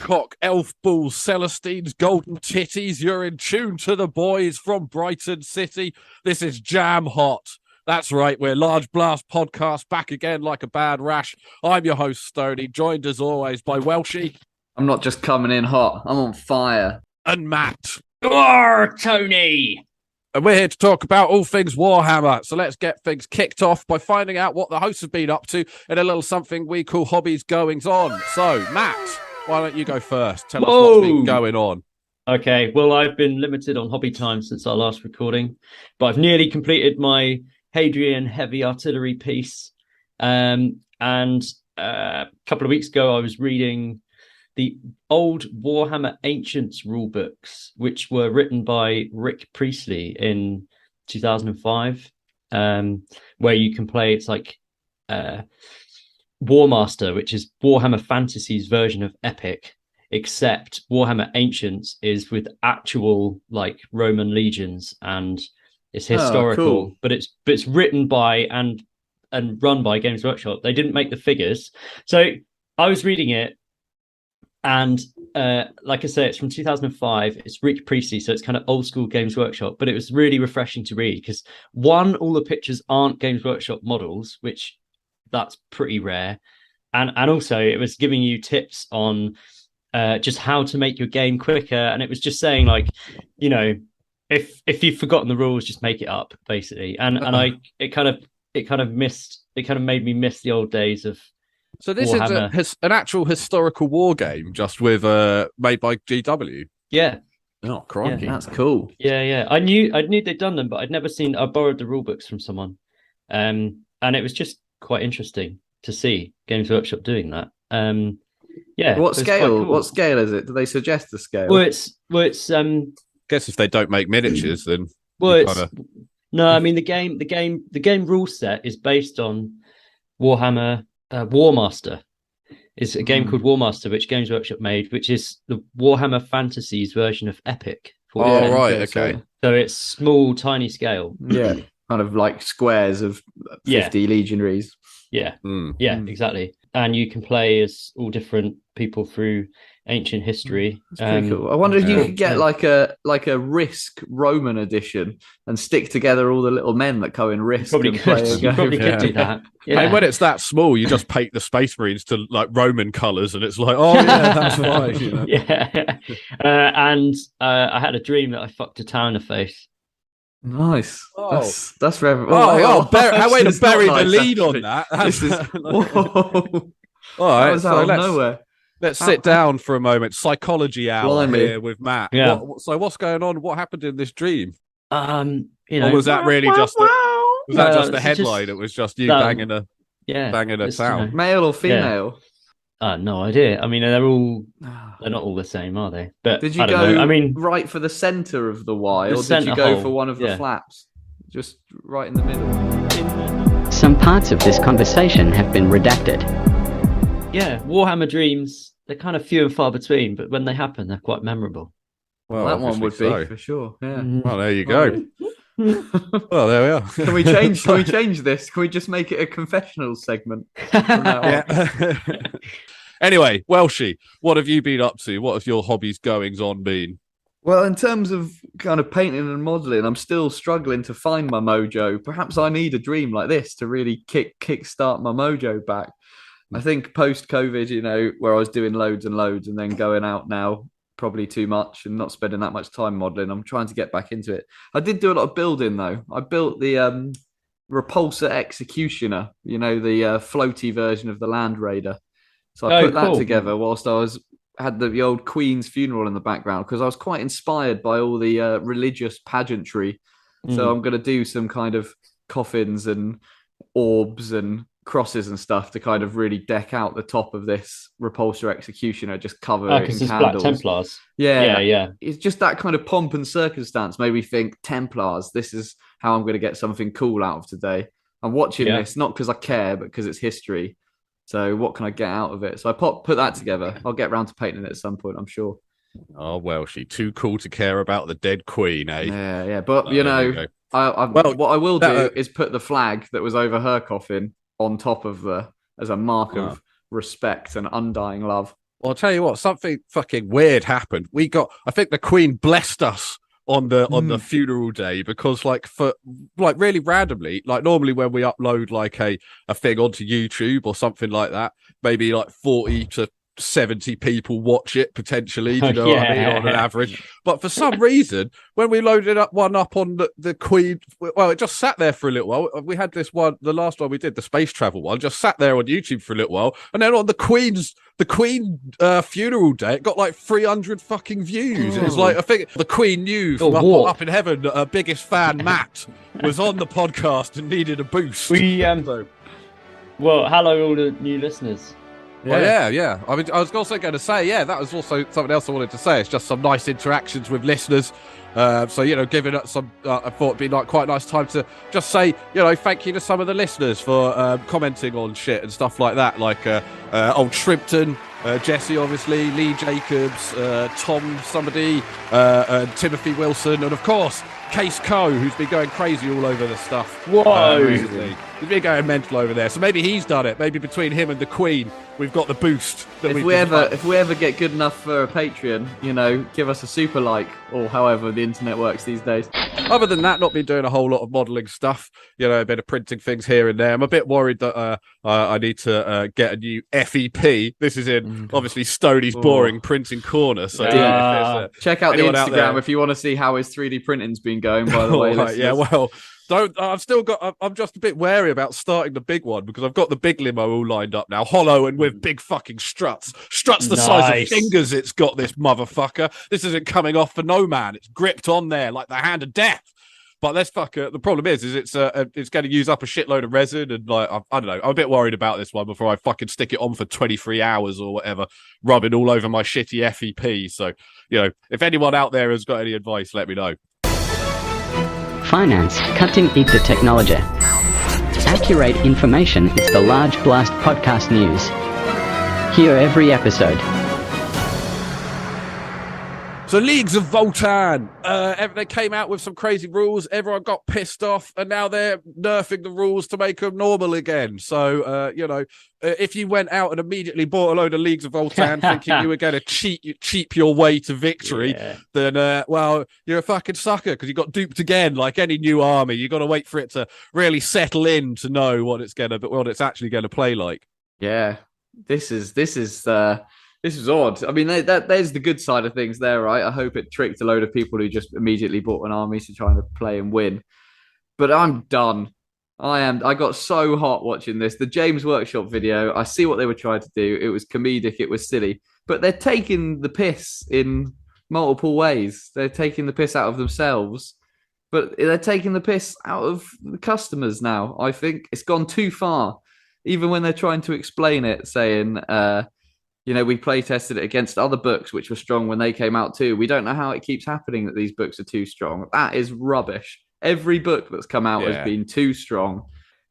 cock, elf balls, Celestine's golden titties. You're in tune to the boys from Brighton City. This is Jam Hot. That's right, we're Large Blast Podcast, back again like a bad rash. I'm your host, Stoney, joined as always by Welshie. I'm not just coming in hot, I'm on fire. And Matt. Tony! And we're here to talk about all things Warhammer. So let's get things kicked off by finding out what the hosts have been up to in a little something we call Hobbies Goings On. So, Matt, why don't you go first? Tell us what's been going on. Okay, well, I've been limited on hobby time since our last recording, but I've nearly completed my Hadrian heavy artillery piece. And a couple of weeks ago, I was reading the old Warhammer Ancients rulebooks, which were written by Rick Priestley in 2005, where you can play, it's like Warmaster, which is Warhammer Fantasy's version of Epic, except Warhammer Ancients is with actual like Roman legions, and it's historical, cool. but it's written by and run by Games Workshop. They didn't make the figures. So I was reading it, and like I say, it's from 2005. It's Rick Priestley, so it's kind of old school Games Workshop, but it was really refreshing to read because one, all the pictures aren't Games Workshop models, which that's pretty rare, and also it was giving you tips on just how to make your game quicker, and it was just saying, like, you know, if you've forgotten the rules, just make it up, basically. And it kind of made me miss the old days of. So this Warhammer. is an actual historical war game, just with made by GW. Yeah. Oh, crikey. That's cool. Yeah. I knew they'd done them, but I'd never seen. I borrowed the rule books from someone, and it was just quite interesting to see Games Workshop doing that. Yeah. What scale? Cool. What scale is it? Do they suggest the scale? Well, it's Guess if they don't make miniatures, then no. I mean, the game rule set is based on Warhammer Warmaster. It's a game called Warmaster, which Games Workshop made, which is the Warhammer Fantasy's version of Epic. Oh, right, okay. So it's small, tiny scale. Yeah, kind of like squares of 50 legionaries. Yeah, exactly. And you can play as all different people through ancient history. That's pretty cool. I wonder if you could get like a Risk Roman edition and stick together all the little men that go in Risk. You probably could do that. Yeah. And when it's that small, you just paint the Space Marines to like Roman colours, and it's like, oh yeah, that's fine. You know? Yeah. And I had a dream that I fucked a town in the face. Nice. Oh. That's for everyone. How way to It's bury not the nice, lead actually. on that. This is whoa. All right, That was out of nowhere. Let's sit down for a moment. Psychology hour Blimey. here with Matt. Yeah. So what's going on? What happened in this dream? You know, Or was that really just the it's headline? just- It was just you No. banging a just, sound. Male or female? No idea. I mean, they're not all the same, are they? But Did you I don't go know. I mean, right for the center of the Y, The or did you centre go hole, for one of the yeah. flaps? Just right in the middle. Some parts of this conversation have been redacted. yeah, Warhammer dreams, they're kind of few and far between, but when they happen, they're quite memorable. Well, that one would be obviously so. for sure. Yeah. Well, there you go. Well, there we are. Can we change this? Can we just make it a confessional segment from now on? Yeah. Anyway, Welshie, what have you been up to? What have your hobbies goings on been? Well, in terms of kind of painting and modeling, I'm still struggling to find my mojo. Perhaps I need a dream like this to really kickstart my mojo back. I think post-COVID, you know, where I was doing loads and loads and then going out now, probably too much and not spending that much time modeling. I'm trying to get back into it. I did do a lot of building though. I built the Repulsor Executioner, you know, the floaty version of the Land Raider. So I put that together whilst I had the old Queen's funeral in the background because I was quite inspired by all the religious pageantry. So I'm going to do some kind of coffins and orbs and crosses and stuff to kind of really deck out the top of this Repulsor Executioner, just cover it in candles. Black Templars. Yeah. It's just that kind of pomp and circumstance made me think Templars, this is how I'm going to get something cool out of today. I'm watching this, not because I care, but because it's history. So what can I get out of it? So I put that together. I'll get around to painting it at some point, I'm sure. Oh, Welshie, too cool to care about the dead Queen, eh? Yeah. But, you know, what I will do is put the flag that was over her coffin on top of as a mark of respect and undying love. Well, I'll tell you what, something fucking weird happened. I think the Queen blessed us on the funeral day, because for really randomly, like normally when we upload like a thing onto YouTube or something like that, maybe like 40 to 70 people watch it potentially, do you know what I mean, on an average. But for some reason, when we loaded one up on the Queen, well, it just sat there for a little while. We had this one, the last one we did, the space travel one, just sat there on YouTube for a little while, and then on the Queen funeral day, it got like 300 fucking views. It was like, I think the Queen knew from up in heaven that her biggest fan Matt was on the podcast and needed a boost. Well, hello all the new listeners. Yeah. I mean, I was also going to say, that was also something else I wanted to say. It's just some nice interactions with listeners. So, giving it some, I thought it'd be like quite a nice time to just say, thank you to some of the listeners for commenting on shit and stuff like that. Like old Shrimpton, Jesse, obviously, Lee Jacobs, Tom, somebody, Timothy Wilson, and of course, Case Co, who's been going crazy all over the stuff. Whoa! Recently. He's been going mental over there. So maybe he's done it. Maybe between him and the Queen, we've got the boost. If we ever get good enough for a Patreon, give us a super like, or however the internet works these days. Other than that, not been doing a whole lot of modelling stuff. A bit of printing things here and there. I'm a bit worried that I need to get a new FEP. This is in obviously Stoney's boring printing corner. So check out the Instagram if you want to see how his 3D printing's been going. By the way, right, yeah, well. I'm just a bit wary about starting the big one, because I've got the big limo all lined up now, hollow and with big fucking struts the size of fingers. It's got this motherfucker. This isn't coming off for no man. It's gripped on there like the hand of death. But this fucker, the problem is it's going to use up a shitload of resin, and like I don't know. I'm a bit worried about this one before I fucking stick it on for 23 hours or whatever, rubbing all over my shitty FEP. So if anyone out there has got any advice, let me know. Finance, cutting-edge technology. Accurate information is the Large Blast podcast news. Hear every episode. So Leagues of Voltan, they came out with some crazy rules. Everyone got pissed off, and now they're nerfing the rules to make them normal again. So, if you went out and immediately bought a load of Leagues of Voltan thinking you were going to cheap your way to victory, then, you're a fucking sucker, because you got duped again. Like any new army, you got to wait for it to really settle in to know what it's actually going to play like. Yeah, this is odd. I mean, there's the good side of things there, right? I hope it tricked a load of people who just immediately bought an army to try and play and win. But I'm done. I got so hot watching this. The James Workshop video, I see what they were trying to do. It was comedic. It was silly. But they're taking the piss in multiple ways. They're taking the piss out of themselves. But they're taking the piss out of the customers now, I think. It's gone too far. Even when they're trying to explain it, saying... we play tested it against other books which were strong when they came out too. We don't know how it keeps happening that these books are too strong. That is rubbish. Every book that's come out has been too strong.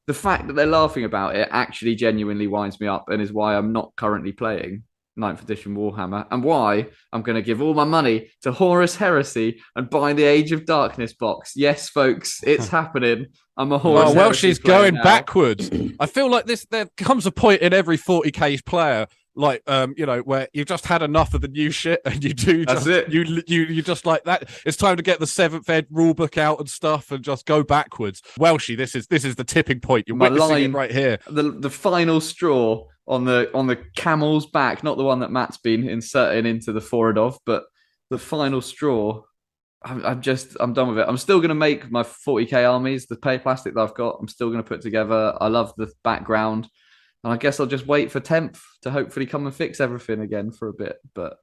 The fact that they're laughing about it actually genuinely winds me up, and is why I'm not currently playing 9th edition Warhammer, and why I'm going to give all my money to Horus Heresy and buy the Age of Darkness box. Yes, folks, it's happening. I'm a Horus Heresy she's going backwards. I feel like there comes a point in every 40k player, like where you've just had enough of the new shit, and you just like that. It's time to get the 7th ed rulebook out and stuff, and just go backwards. Welshie, this is the tipping point. You're witnessing it right here. The final straw on the camel's back, not the one that Matt's been inserting into the forehead of, but the final straw. I'm done with it. I'm still going to make my 40k armies, the pay plastic that I've got. I'm still going to put together. I love the background. And I guess I'll just wait for 10th to hopefully come and fix everything again for a bit. But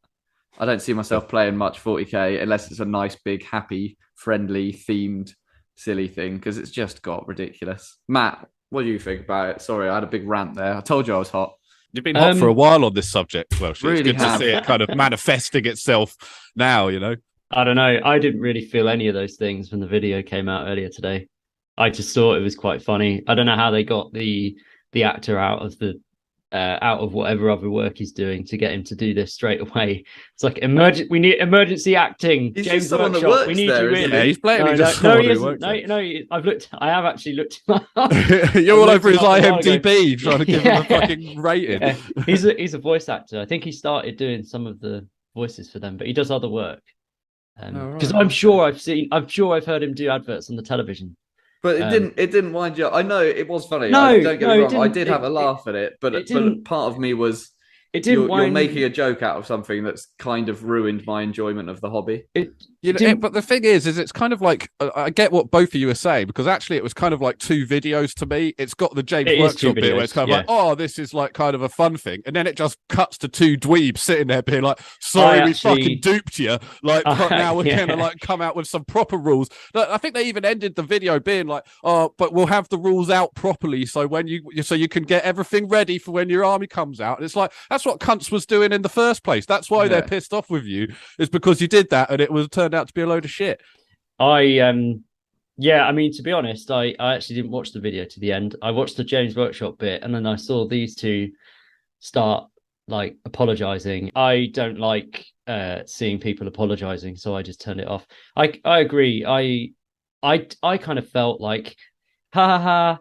I don't see myself playing much 40k unless it's a nice, big, happy, friendly, themed, silly thing, because it's just got ridiculous. Matt, what do you think about it? Sorry, I had a big rant there. I told you I was hot. You've been hot for a while on this subject. Well, really it's good to see it kind of manifesting itself now, I don't know. I didn't really feel any of those things when the video came out earlier today. I just thought it was quite funny. I don't know how they got the actor out of the out of whatever other work he's doing to get him to do this straight away. It's like we need emergency acting. He's James just someone that Workshop, works we need there, you isn't in. he? He's blatantly No, just no, someone he who isn't. works there. No, I have actually looked him up. You're all over his looking up a while ago. IMDb trying to give him a fucking rating. Yeah. He's a voice actor. I think he started doing some of the voices for them, but he does other work. Because I'm sure I've heard him do adverts on the television. But it didn't wind you up. I know it was funny. No, Don't get me wrong. I did have a laugh at it, but part of me was you're making a joke out of something that's kind of ruined my enjoyment of the hobby. But the thing is it's kind of like I get what both of you are saying, because actually it was kind of like two videos to me. It's got the James Workshop bit where it's kind of like, oh, this is like kind of a fun thing, and then it just cuts to two dweebs sitting there being like, sorry, we fucking duped you. Like now we're gonna like come out with some proper rules. I think they even ended the video being like, oh, but we'll have the rules out properly so when you can get everything ready for when your army comes out. And it's like that's what Cunts was doing in the first place. That's why they're pissed off with you, is because you did that and it was turned out to be a load of shit. I mean, to be honest, I actually didn't watch the video to the end. I watched the James Workshop bit, and then I saw these two start like apologizing. I don't like seeing people apologizing, so I just turned it off. I agree. I kind of felt like, ha,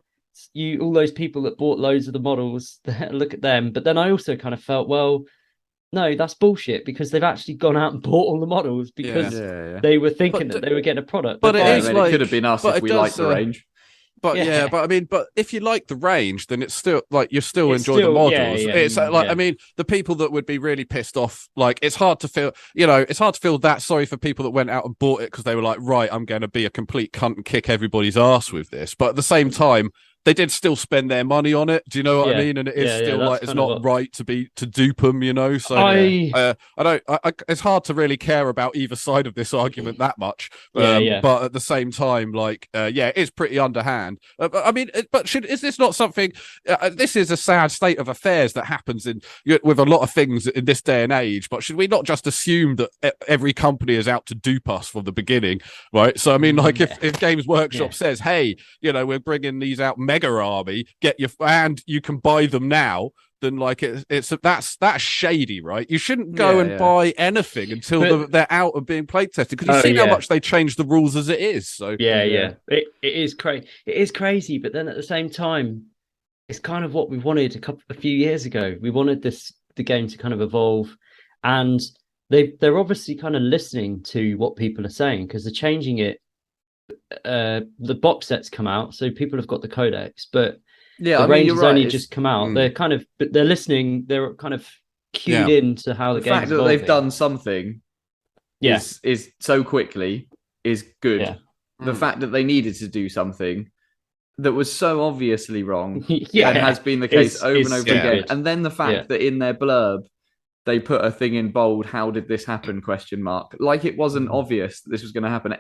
you, all those people that bought loads of the models, look at them. But then I also kind of felt, well, no, that's bullshit, because they've actually gone out and bought all the models because they were thinking that they were getting a product. But it could have been us if we liked the range. But but if you like the range, then it's still like you still enjoy the models. I mean, the people that would be really pissed off, like it's hard to feel that sorry for people that went out and bought it because they were like, right, I'm going to be a complete cunt and kick everybody's ass with this. But at the same time, they did still spend their money on it. Do you know what I mean? And it is still like it's not right to dupe them, you know. So I don't. It's hard to really care about either side of this argument that much. But at the same time, like it's pretty underhand. I mean, is this not something? This is a sad state of affairs that happens with a lot of things in this day and age. But should we not just assume that every company is out to dupe us from the beginning, right? So I mean, like if Games Workshop says, hey, we're bringing these out. Mega army, and you can buy them now, then like that's shady, right? You shouldn't go and buy anything until they're out of being play tested, because you've seen how much they changed the rules as it is. So it is crazy. It is crazy, but then at the same time, it's kind of what we wanted a few years ago. We wanted the game to kind of evolve, and they're obviously kind of listening to what people are saying, because they're changing it. The box sets come out, so people have got the codex, but the range has only just come out. They're listening. They're kind of cued in to how the game. The fact that they've done something, is so quickly is good. Yeah. The fact that they needed to do something that was so obviously wrong, and has been the case over and over again, good. And then the fact that in their blurb they put a thing in bold: "How did this happen?" ? Like it wasn't obvious that this was going to happen.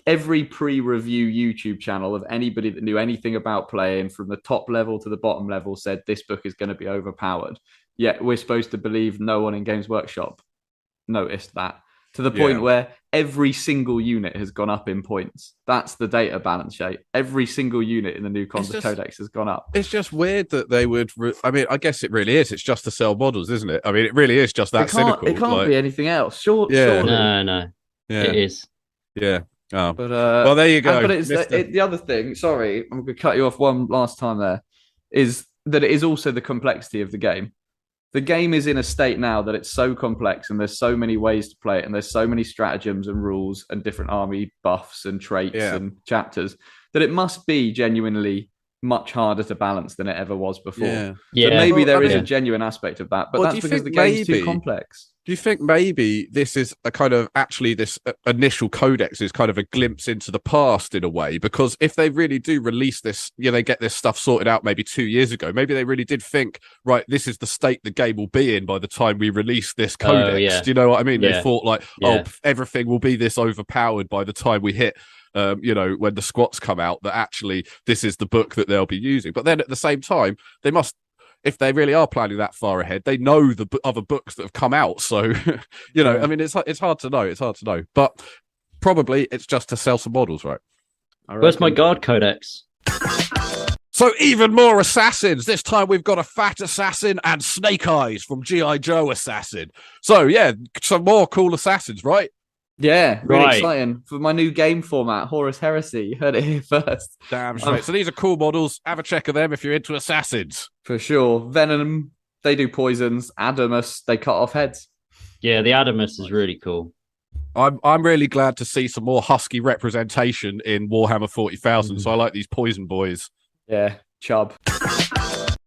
Every pre-review YouTube channel of anybody that knew anything about playing, from the top level to the bottom level, said this book is going to be overpowered. Yet we're supposed to believe no one in Games Workshop noticed that, to the point where every single unit has gone up in points. That's the data balance sheet. Every single unit in the new Codex has gone up. It's just weird that they would. I mean, I guess it really is. It's just to sell models, isn't it? I mean, it really is just that cynical. It can't be anything else. Surely. No. Yeah. It is. Yeah. Oh, but well, there you go. But it's the other thing. Sorry, I'm going to cut you off one last time. There is that it is also the complexity of the game. The game is in a state now that it's so complex, and there's so many ways to play it, and there's so many stratagems and rules and different army buffs and traits and chapters, that it must be genuinely much harder to balance than it ever was before. So maybe there is a genuine aspect of that, but that's because the game's too complex. Do you think maybe this is a kind of this initial codex is kind of a glimpse into the past in a way? Because if they really do release this, they get this stuff sorted out maybe 2 years ago, maybe they really did think, right, this is the state the game will be in by the time we release this codex. Do you know what I mean? They thought like, everything will be this overpowered by the time we hit when the squats come out, that actually this is the book that they'll be using. But then at the same time, they must, if they really are planning that far ahead, they know the other books that have come out. So, I mean, it's hard to know. It's hard to know. But probably it's just to sell some models, right? Where's my guard codex? So even more assassins. This time we've got a fat assassin and Snake Eyes from G.I. Joe Assassin. So yeah, some more cool assassins, right? Yeah, really Right. exciting for my new game format, Horus Heresy. You heard it here first. Damn straight. So these are cool models. Have a check of them if you're into assassins. For sure. Venom, they do poisons. Adamus, they cut off heads. Yeah, the Adamus is really cool. I'm really glad to see some more husky representation in Warhammer 40,000. So I like these poison boys. Yeah, chub.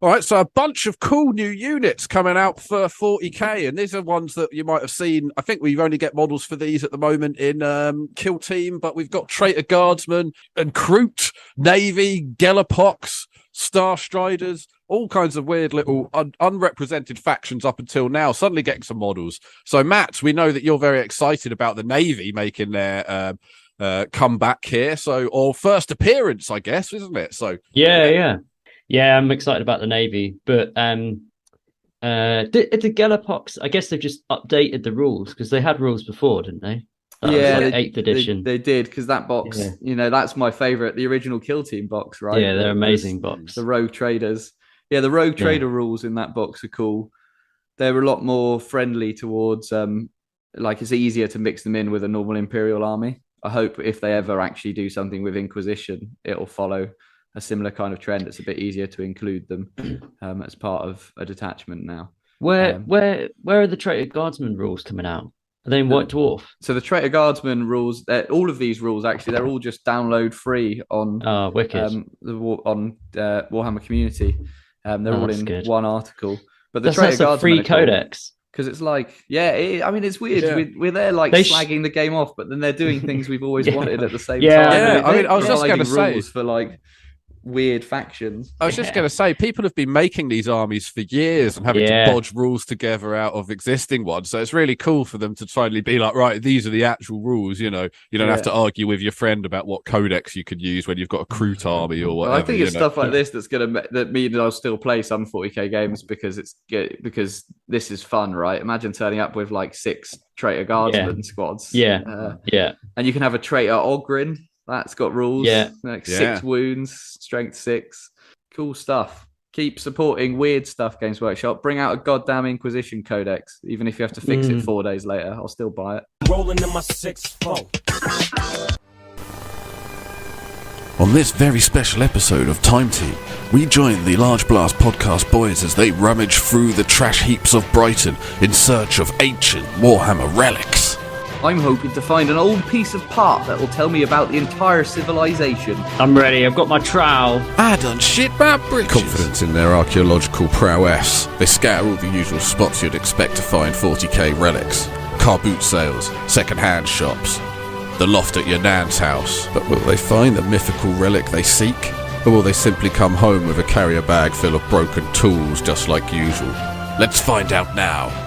All right, so a bunch of cool new units coming out for 40k, and these are ones that you might have seen. I think we only get models for these at the moment in Kill Team, but we've got Traitor Guardsmen and Kroot, Navy, Gelapox, Star Striders, all kinds of weird little unrepresented factions up until now, suddenly getting some models. So, Matt, we know that you're very excited about the Navy making their comeback here. So, or first appearance, I guess, isn't it? So, Yeah, I'm excited about the Navy, but the Gelapox, I guess they've just updated the rules because they had rules before, didn't they? That was like 8th edition. They did, because that box, that's my favorite, the original Kill Team box, right? Yeah, they're amazing box. The Rogue Traders. Yeah, the Rogue Trader rules in that box are cool. They're a lot more friendly towards, like it's easier to mix them in with a normal Imperial army. I hope if they ever actually do something with Inquisition, it'll follow a similar kind of trend. It's a bit easier to include them as part of a detachment now. Where are the Traitor Guardsman rules coming out? Are they in White Dwarf? So the Traitor Guardsman rules, all of these rules actually, they're all just download free on wicked. Warhammer Community. They're all in good. one article. But the That's Traitor Guardsman a free codex. Because it's like, it's weird. Yeah. We're there like slagging the game off, but then they're doing things we've always wanted at the same time. Yeah, I mean, I was just going to say rules for like weird factions. I was just going to say, people have been making these armies for years and having to bodge rules together out of existing ones. So it's really cool for them to finally be like, right, these are the actual rules. You know, you don't have to argue with your friend about what codex you could use when you've got a Kroot army or whatever. Well, I think it's stuff like this that's going to mean that I'll still play some 40k games because this is fun, right? Imagine turning up with like 6 Traitor Guardsman squads. And you can have a Traitor Ogrin. That's got rules. Yeah. Like 6 wounds, strength 6. Cool stuff. Keep supporting weird stuff, Games Workshop. Bring out a goddamn Inquisition Codex. Even if you have to fix it 4 days later, I'll still buy it. Rolling in my 6-4. On this very special episode of Time Team, we join the Large Blast podcast boys as they rummage through the trash heaps of Brighton in search of ancient Warhammer relics. I'm hoping to find an old piece of part that will tell me about the entire civilization. I'm ready. I've got my trowel. I done shit about bridges. Confidence in their archaeological prowess, they scatter all the usual spots you'd expect to find 40k relics. Car boot sales, second-hand shops, the loft at your nan's house. But will they find the mythical relic they seek? Or will they simply come home with a carrier bag full of broken tools just like usual? Let's find out now.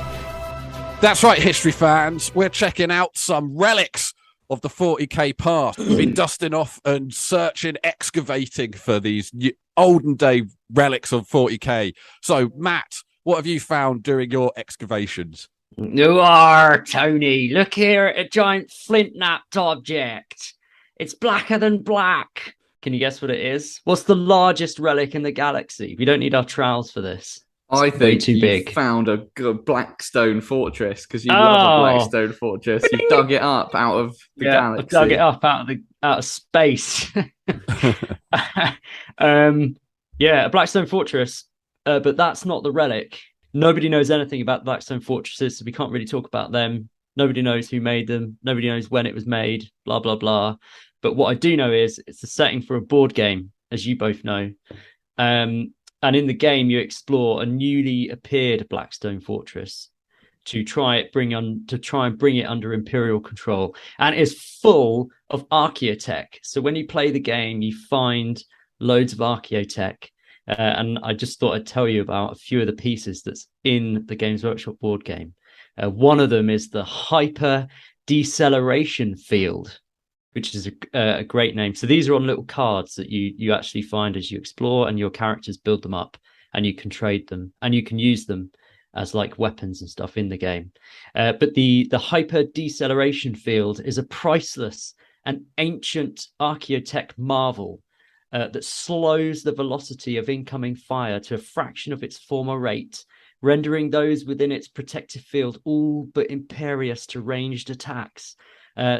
That's right, history fans. We're checking out some relics of the 40k past. We've been dusting off and searching, excavating for these olden day relics of 40k. So, Matt, what have you found during your excavations? You are, Tony. Look here at a giant flint-napped object. It's blacker than black. Can you guess what it is? What's the largest relic in the galaxy? We don't need our trowels for this. I think too you big. Found a good Blackstone Fortress because you love a Blackstone Fortress. You dug it up out of the galaxy. I've dug it up out of space. A Blackstone Fortress, but that's not the relic. Nobody knows anything about Blackstone Fortresses, so we can't really talk about them. Nobody knows who made them. Nobody knows when it was made. Blah blah blah. But what I do know is it's the setting for a board game, as you both know. And in the game, you explore a newly appeared Blackstone Fortress to try and bring it under Imperial control, and it's full of archaeotech. So when you play the game, you find loads of archaeotech, and I just thought I'd tell you about a few of the pieces that's in the Games Workshop board game. One of them is the Hyper Deceleration Field, which is a great name. So these are on little cards that you actually find as you explore, and your characters build them up, and you can trade them, and you can use them as like weapons and stuff in the game. But the Hyper Deceleration Field is a priceless and ancient archaeotech marvel that slows the velocity of incoming fire to a fraction of its former rate, rendering those within its protective field all but impervious to ranged attacks.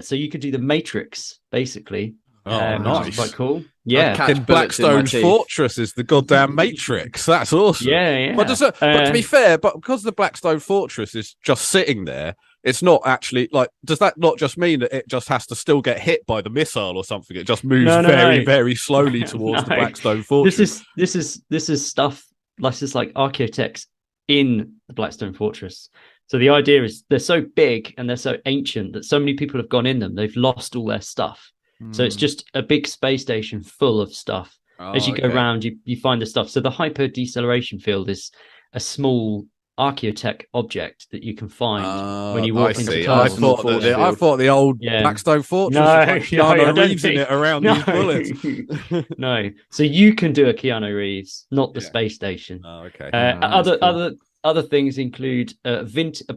So you could do the Matrix, basically. Oh, Which nice. is quite cool. I'd Yeah. catch In bullets in my Blackstone's teeth. fortress is the goddamn Matrix. That's awesome. Yeah. But to be fair, but because the Blackstone fortress is just sitting there, it's not actually like. Does that not just mean that it just has to still get hit by the missile or something? It just moves very, very slowly towards the Blackstone fortress. This is stuff. This is like archaeotechs in the Blackstone fortress. So the idea is they're so big and they're so ancient that so many people have gone in them. They've lost all their stuff. So it's just a big space station full of stuff. As you go around, you find the stuff. So the hyper deceleration field is a small archaeotech object that you can find when you walk into the I thought the old Blackstone fortress was Keanu Reeves in it around these bullets. No. So you can do a Keanu Reeves, not the space station. Oh, okay. Other things include a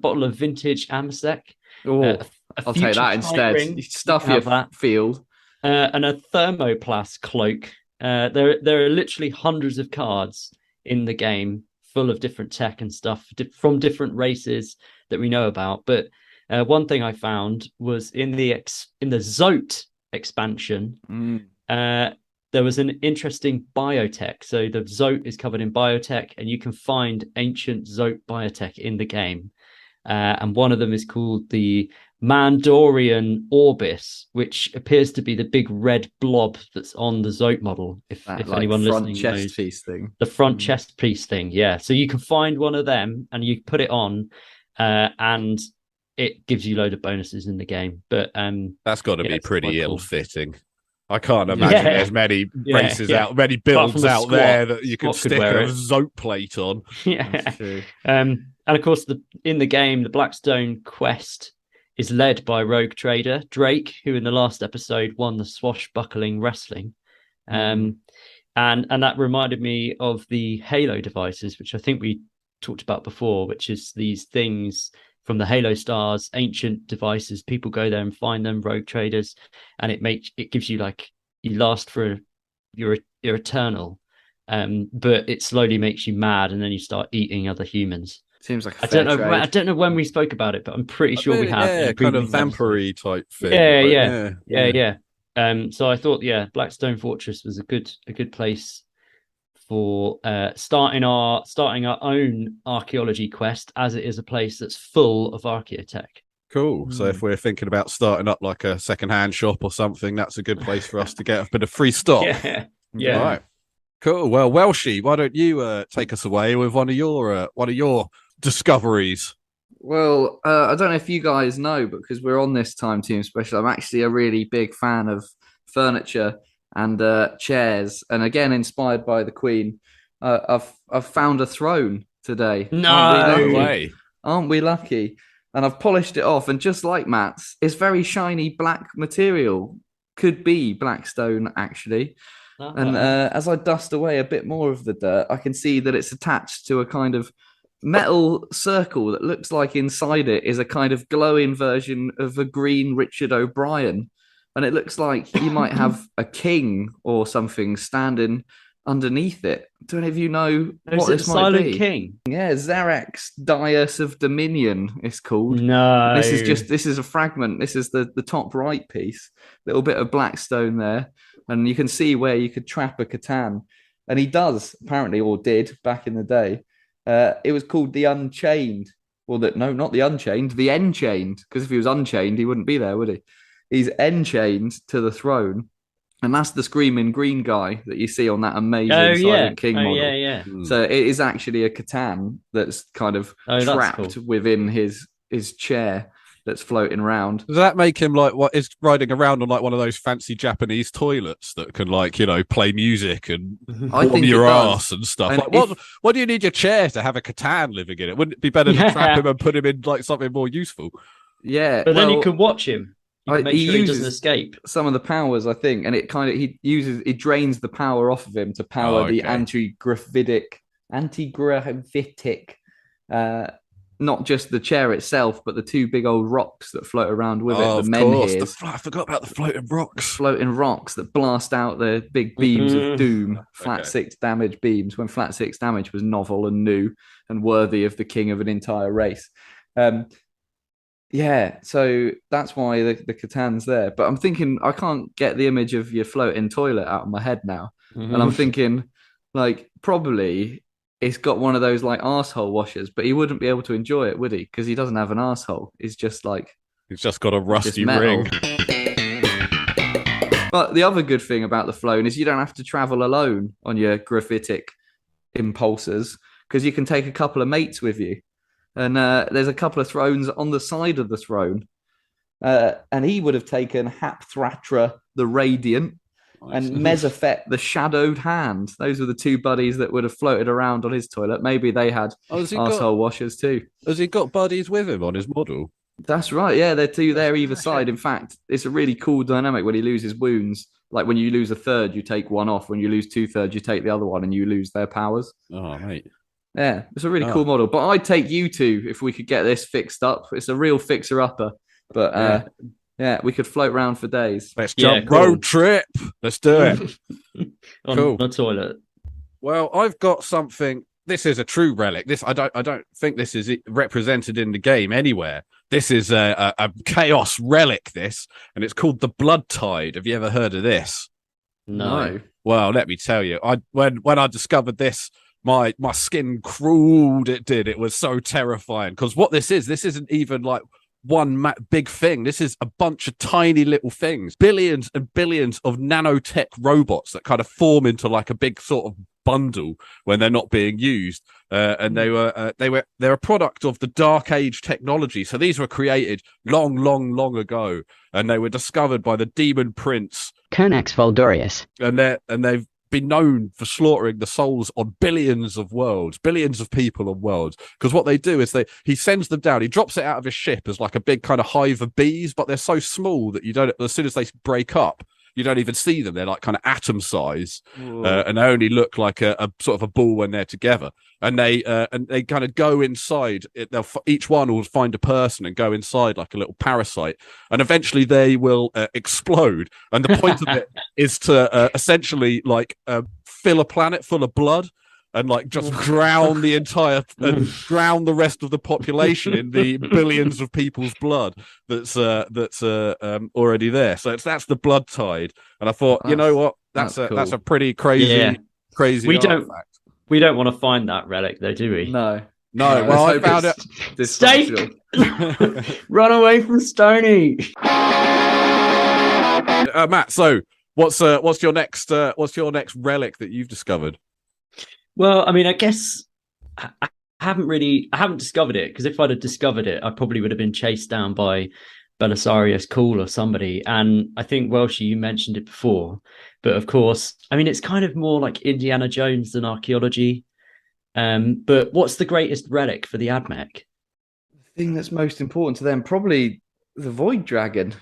bottle of vintage Amasec. I'll take that instead. Stuff your field. And a thermoplast cloak. There are literally hundreds of cards in the game full of different tech and stuff from different races that we know about. But one thing I found was in the Zote expansion, there was an interesting biotech. So the Zote is covered in biotech, and you can find ancient Zote biotech in the game. And one of them is called the Mandorian Orbis, which appears to be the big red blob that's on the Zote model. If anyone listening knows, the front chest piece thing, yeah. So you can find one of them and you put it on, and it gives you a load of bonuses in the game. But that's got to be pretty ill-fitting. I can't imagine there's many races out, many builds out there that you can stick a Zote plate on. Yeah. And of course, in the game, the Blackstone quest is led by rogue trader Drake, who in the last episode won the swashbuckling wrestling. And that reminded me of the Halo devices, which I think we talked about before, which is these things from the Halo stars, ancient devices. People go there and find them, rogue traders, and it gives you you last for you're eternal, but it slowly makes you mad, and then you start eating other humans. Seems like I don't know when we spoke about it, but I'm pretty sure we have. Yeah, kind of vampire type thing. Yeah. So I thought, Blackstone Fortress was a good place for starting our own archaeology quest, as it is a place that's full of archaeotech. Cool. So if we're thinking about starting up like a second-hand shop or something, that's a good place for us to get a bit of free stock. Yeah. Right. Cool. Well, Welshie, why don't you take us away with one of your discoveries? Well, I don't know if you guys know, but because we're on this Time Team special, I'm actually a really big fan of furniture and chairs, and again inspired by the Queen. I've found a throne today. No way! Aren't we lucky? And I've polished it off, and just like Matt's, it's very shiny black material. Could be Blackstone actually. And as I dust away a bit more of the dirt, I can see that it's attached to a kind of metal circle that looks like inside it is a kind of glowing version of a green Richard O'Brien. And it looks like you might have a king or something standing underneath it. Do any of you know what this might be? Silent King? Yeah, Zarek's Dais of Dominion, it's called. No. This is a fragment. This is the top right piece. Little bit of Blackstone there. And you can see where you could trap a Catan. And he does, apparently, or did back in the day. It was called the Unchained. Well, not the Unchained, the Enchained. Because if he was unchained, he wouldn't be there, would he? He's enchained to the throne. And that's the screaming green guy that you see on that amazing Silent King model. Yeah. So it is actually a Catan that's kind of trapped within his chair that's floating around. Does that make him like what is riding around on like one of those fancy Japanese toilets that can play music and warm your ass and stuff? And like, what do you need your chair to have a Catan living in it? Wouldn't it be better to trap him and put him in like something more useful? Yeah, but then you could watch him. You can make sure he doesn't escape. Some of the powers, I think, and it he drains the power off of him to power the anti-gravitic not just the chair itself, but the two big old rocks that float around with it. The of course. menhirs. I forgot about the floating rocks. Floating rocks that blast out the big beams of doom, flat Okay. 6 damage beams, when flat 6 damage was novel and new and worthy of the king of an entire race. Yeah, so that's why the Catan's there. But I'm thinking I can't get the image of your floating toilet out of my head now. And I'm thinking, like, probably it's got one of those like arsehole washers, but he wouldn't be able to enjoy it, would he? Because he doesn't have an arsehole. He's just like He's just got a just rusty metal. ring. But the other good thing about the Flown is you don't have to travel alone on your graphitic impulses, because you can take a couple of mates with you. And there's a couple of thrones on the side of the throne. And he would have taken Hapthratra the Radiant and Mesophet the Shadowed Hand. Those are the two buddies that would have floated around on his toilet. Maybe they had Has he arsehole washers too. got buddies with him on his model? That's right. Yeah, they're two there either side. In fact, it's a really cool dynamic when he loses wounds. Like when you lose a third, you take one off. When you lose 2/3, you take the other one and you lose their powers. Oh, mate. Yeah, it's a really cool model. But I'd take you two if we could get this fixed up. It's a real fixer-upper. But yeah, we could float around for days. Let's jump road trip. Let's do it. On the toilet. Well, I've got something. This is a true relic. I don't think this is represented in the game anywhere. This is a chaos relic. This, and it's called the Blood Tide. Have you ever heard of this? No. Well, let me tell you. When I discovered this, my skin crawled. It did. It was so terrifying, because what this isn't even like one big thing. This is a bunch of tiny little things, billions and billions of nanotech robots that kind of form into like a big sort of bundle when they're not being used. And they're a product of the Dark Age technology. So these were created long ago, and they were discovered by the Demon Prince Kernax Voldorius. and they've been known for slaughtering the souls on billions of people on worlds. Because what they do is he sends them down, he drops it out of his ship as like a big kind of hive of bees, but they're so small that you don't, as soon as they break up, you don't even see them. They're like kind of atom size, and they only look like a sort of a ball when they're together. And they kind of go inside. Each one will find a person and go inside like a little parasite, and eventually they will explode. And the point of it is to essentially like fill a planet full of blood, and like just drown drown the rest of the population in the billions of people's blood that's already there. So that's the Blood Tide. And I thought, you know what, that's cool. a pretty crazy artifact. We don't want to find that relic though, do we? No. Well, I found it. Steak! Run away from Stony. Matt, so what's your next relic that you've discovered? Well, I mean, I guess I haven't discovered it, because if I'd have discovered it, I probably would have been chased down by Belisarius Cool or somebody. And I think, Welshie, you mentioned it before, but of course, I mean, it's kind of more like Indiana Jones than archaeology. But what's the greatest relic for the Admech? The thing that's most important to them, probably the Void Dragon.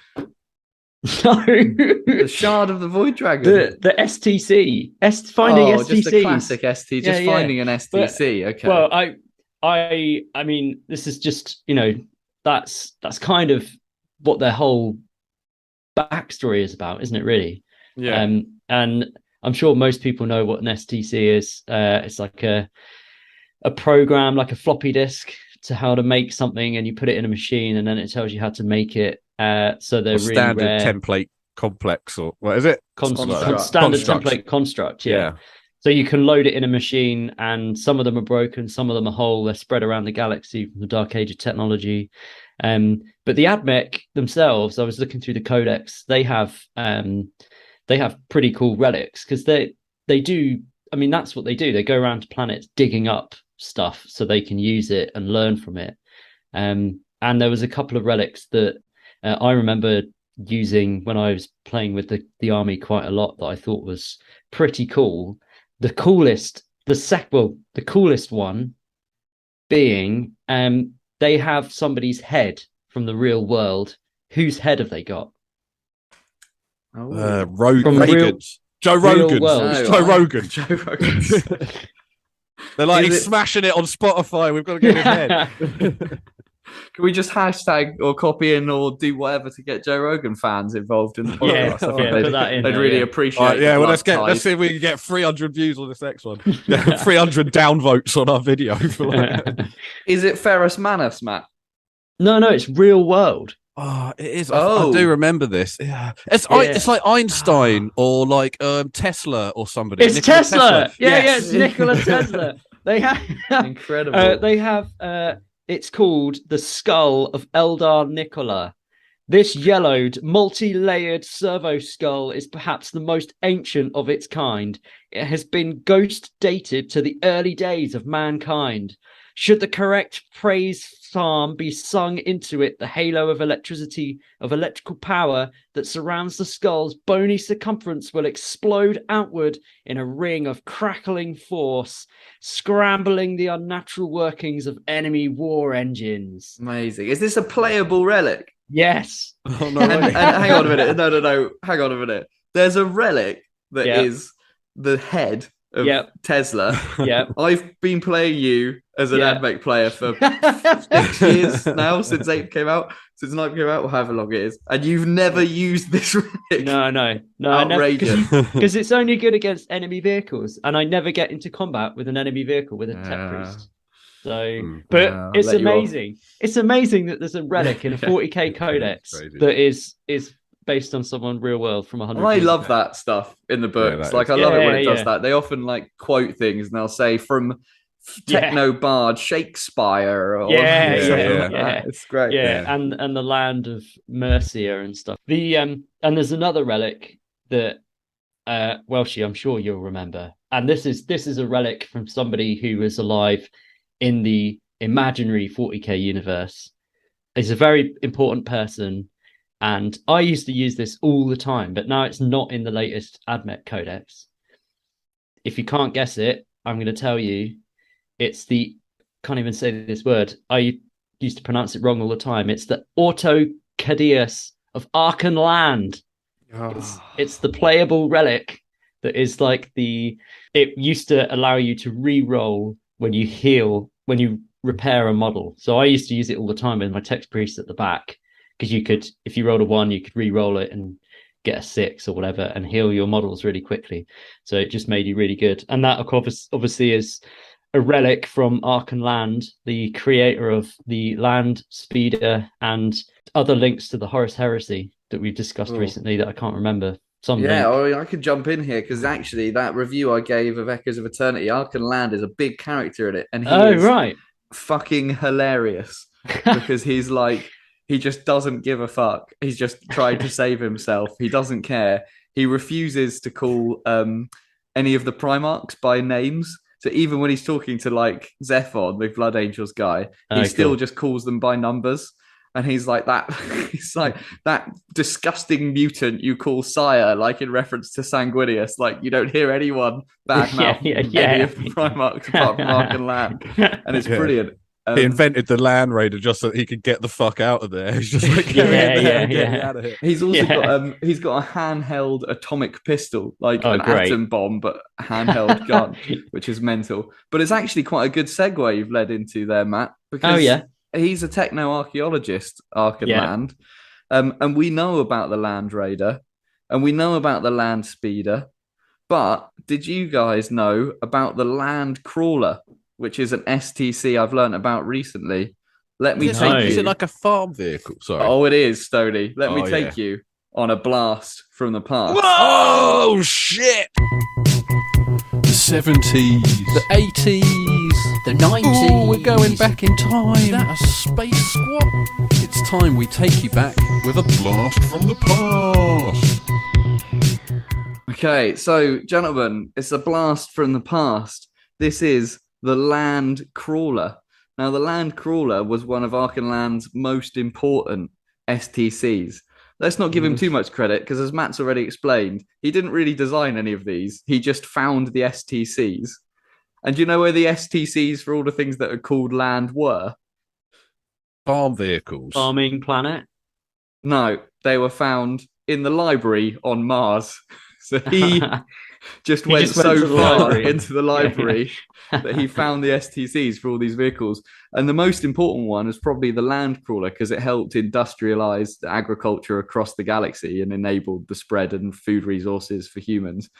No, The shard of the Void Dragon. the STC. Finding STCs. Just a classic ST. Just finding an STC. Okay. Well, I mean, this is just, that's kind of what their whole backstory is about, isn't it? Really. Yeah. And I'm sure most people know what an STC is. It's like a program, like a floppy disk, to how to make something, and you put it in a machine, and then it tells you how to make it. So they're really standard rare. template complex, or what is it? Standard Construct. template construct. Yeah. So you can load it in a machine, and some of them are broken, some of them are whole. They're spread around the galaxy from the Dark Age of technology. But the Admech themselves, I was looking through the codex. They have pretty cool relics, because they do. I mean, that's what they do. They go around to planets digging up stuff so they can use it and learn from it. And there was a couple of relics that I remember using when I was playing with the army quite a lot, that I thought was pretty cool. The coolest one being they have somebody's head from the real world. Whose head have they got? Joe Rogan's. Real world. Joe Rogan. Joe Rogan. They're like, Is he's it- smashing it on Spotify. We've got to get his head. Can we just hashtag or copy in or do whatever to get Joe Rogan fans involved in the podcast? Yeah, I think yeah, they'd, put that in they'd there, really yeah. appreciate. All right, yeah, the well, let's blood see ties. if we can get 300 views on this next one. 300 downvotes on our video. For like... Is it Ferrus Manus, Matt? No, it's real world. Oh, it is. Oh. I do remember this. Yeah, it's Yeah. it's like Einstein or like Tesla or somebody. It's Nikola Tesla. Yeah, Yes. it's Nikola Tesla. They have Incredible. they have it's called the skull of Eldar Nikola. This yellowed, multi-layered servo skull is perhaps the most ancient of its kind. It has been ghost dated to the early days of mankind. Should the correct praise psalm be sung into it, the halo of electrical power that surrounds the skull's bony circumference will explode outward in a ring of crackling force, scrambling the unnatural workings of enemy war engines. Amazing. Is this a playable relic? Yes. Oh, no, And way. hang on a minute. No. Hang on a minute. There's a relic that Yeah. is the head of Yep. Tesla. Yeah. I've been playing you as an Yeah. AdMech player for 6 years now, since 8 came out, since 9 came out, or however long it is, and you've never used this relic. No. Outrageous. Because it's only good against enemy vehicles, and I never get into combat with an enemy vehicle with a tech Yeah. priest. So, Mm. but Yeah, I'll it's let you off. amazing. It's amazing that there's a relic in a Yeah. 40k codex Crazy. that is based on someone real world from 100. I years love ago. that stuff in the books. that Like, is- I love it when Yeah, it does yeah. that. They often like quote things, and they'll say from Yeah. techno bard Shakespeare. Or Yeah, something yeah, like yeah. that. It's great. Yeah, and the land of Mercia and stuff. The and there's another relic that Welshie, I'm sure you'll remember. And this is a relic from somebody who was alive in the imaginary 40k universe. He's a very important person, and I used to use this all the time, but now it's not in the latest AdMech codex. If you can't guess it, I'm going to tell you. It's the, can't even say this word. I used to pronounce it wrong all the time. It's the Autocadeus of Arkan Land. It's the playable relic that is like it used to allow you to re-roll when you heal, when you repair a model. So I used to use it all the time with my text priest at the back, because you could, if you rolled a 1, you could re-roll it and get a 6 or whatever and heal your models really quickly. So it just made you really good. And that obviously is a relic from Arkan Land, the creator of the Land Speeder and other links to the Horus Heresy that we've discussed recently that I can't remember. Yeah, I could jump in here because actually that review I gave of Echoes of Eternity, Arkan Land is a big character in it, and he is right. fucking hilarious because he's like, he just doesn't give a fuck. He's just trying to save himself. He doesn't care. He refuses to call any of the Primarchs by names. So even when he's talking to like Zephon, the Blood Angels guy, he still just calls them by numbers. And he's like that. He's like that disgusting mutant you call sire, like in reference to Sanguinius. Like you don't hear anyone badmouth any of the Primarchs apart from Arkan Land, and it's brilliant. He invented the Land Raider just so that he could get the fuck out of there. He's just like, get me out of here. He's also got a handheld atomic pistol, like an atom bomb, but handheld gun, which is mental. But it's actually quite a good segue you've led into there, Matt, because he's a techno-archaeologist, Arkan Land, and we know about the Land Raider, and we know about the Land Speeder, but did you guys know about the Land Crawler, which is an STC I've learned about recently? Let me take you. Is it like a farm vehicle? Sorry. Oh, it is, Stoney. Let me take you on a blast from the past. Whoa, shit! The 70s. The 80s. The 90s. Oh, we're going back in time. Is that a space squat? It's time we take you back with a blast from the past. Okay, so gentlemen, it's a blast from the past. This is the Land Crawler. Now, the Land Crawler was one of Arkan Land's most important STCs. Let's not give him too much credit, because as Matt's already explained, he didn't really design any of these. He just found the STCs. And do you know where the STCs for all the things that are called land were? Farm vehicles. Farming planet. No, they were found in the library on Mars. So he just went just went so to the far library. into the library that he found the STCs for all these vehicles. And the most important one is probably the land crawler, because it helped industrialize agriculture across the galaxy and enabled the spread and food resources for humans.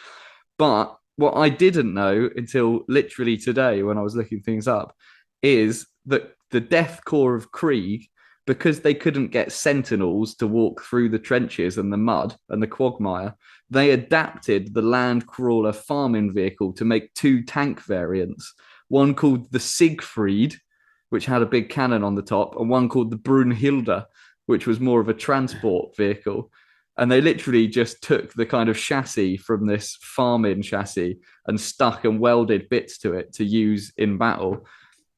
But what I didn't know until literally today when I was looking things up is that the Death Corps of Krieg, because they couldn't get sentinels to walk through the trenches and the mud and the quagmire, they adapted the land crawler farming vehicle to make 2 tank variants. One called the Siegfried, which had a big cannon on the top, and one called the Brunhilde, which was more of a transport vehicle. And they literally just took the kind of chassis from this farming chassis and stuck and welded bits to it to use in battle.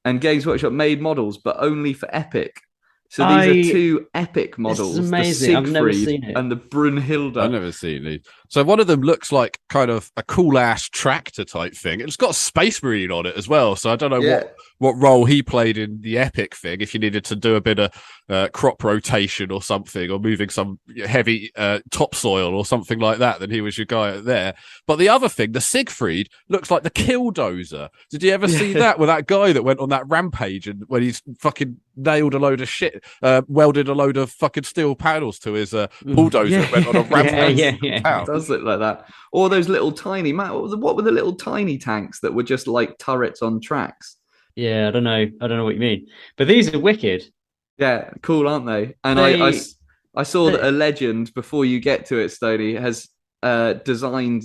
And Games Workshop made models, but only for Epic. So these are 2 Epic models, This is amazing. the I've never Siegfried seen it. and the Brunhilde. I've never seen these. So one of them looks like kind of a cool ass tractor type thing. It's got a Space Marine on it as well. So I don't know what role he played in the Epic thing. If you needed to do a bit of crop rotation or something, or moving some heavy topsoil or something like that, then he was your guy there. But the other thing, the Siegfried, looks like the Killdozer. Did you ever see that with that guy that went on that rampage and when he's fucking nailed a load of shit, welded a load of fucking steel panels to his bulldozer and went on a rampage? It does look like that. Or those little tiny, what were the little tiny tanks that were just like turrets on tracks? Yeah, I don't know what you mean. But these are wicked. Yeah, cool, aren't they? And I saw that a legend, before you get to it, Stoney, has designed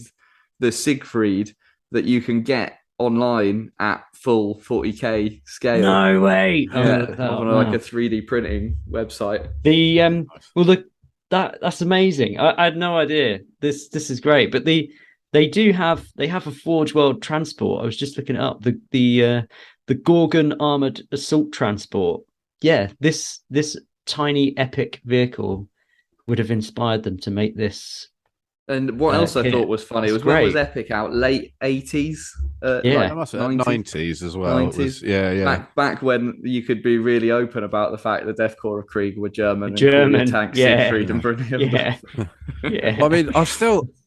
the Siegfried that you can get online at full 40k scale. No way. On like a 3D printing website. That's amazing. I had no idea. This is great. But they have a Forge World transport. I was just looking it up. The Gorgon armored assault transport. Yeah, this tiny epic vehicle would have inspired them to make this. And what else I thought was funny was when was Epic out? Late 80s? Like 90s as well. 90s. Back when you could be really open about the fact that Death Corps of Krieg were German tanks, Siegfried and Brunhilde. Yeah. I mean,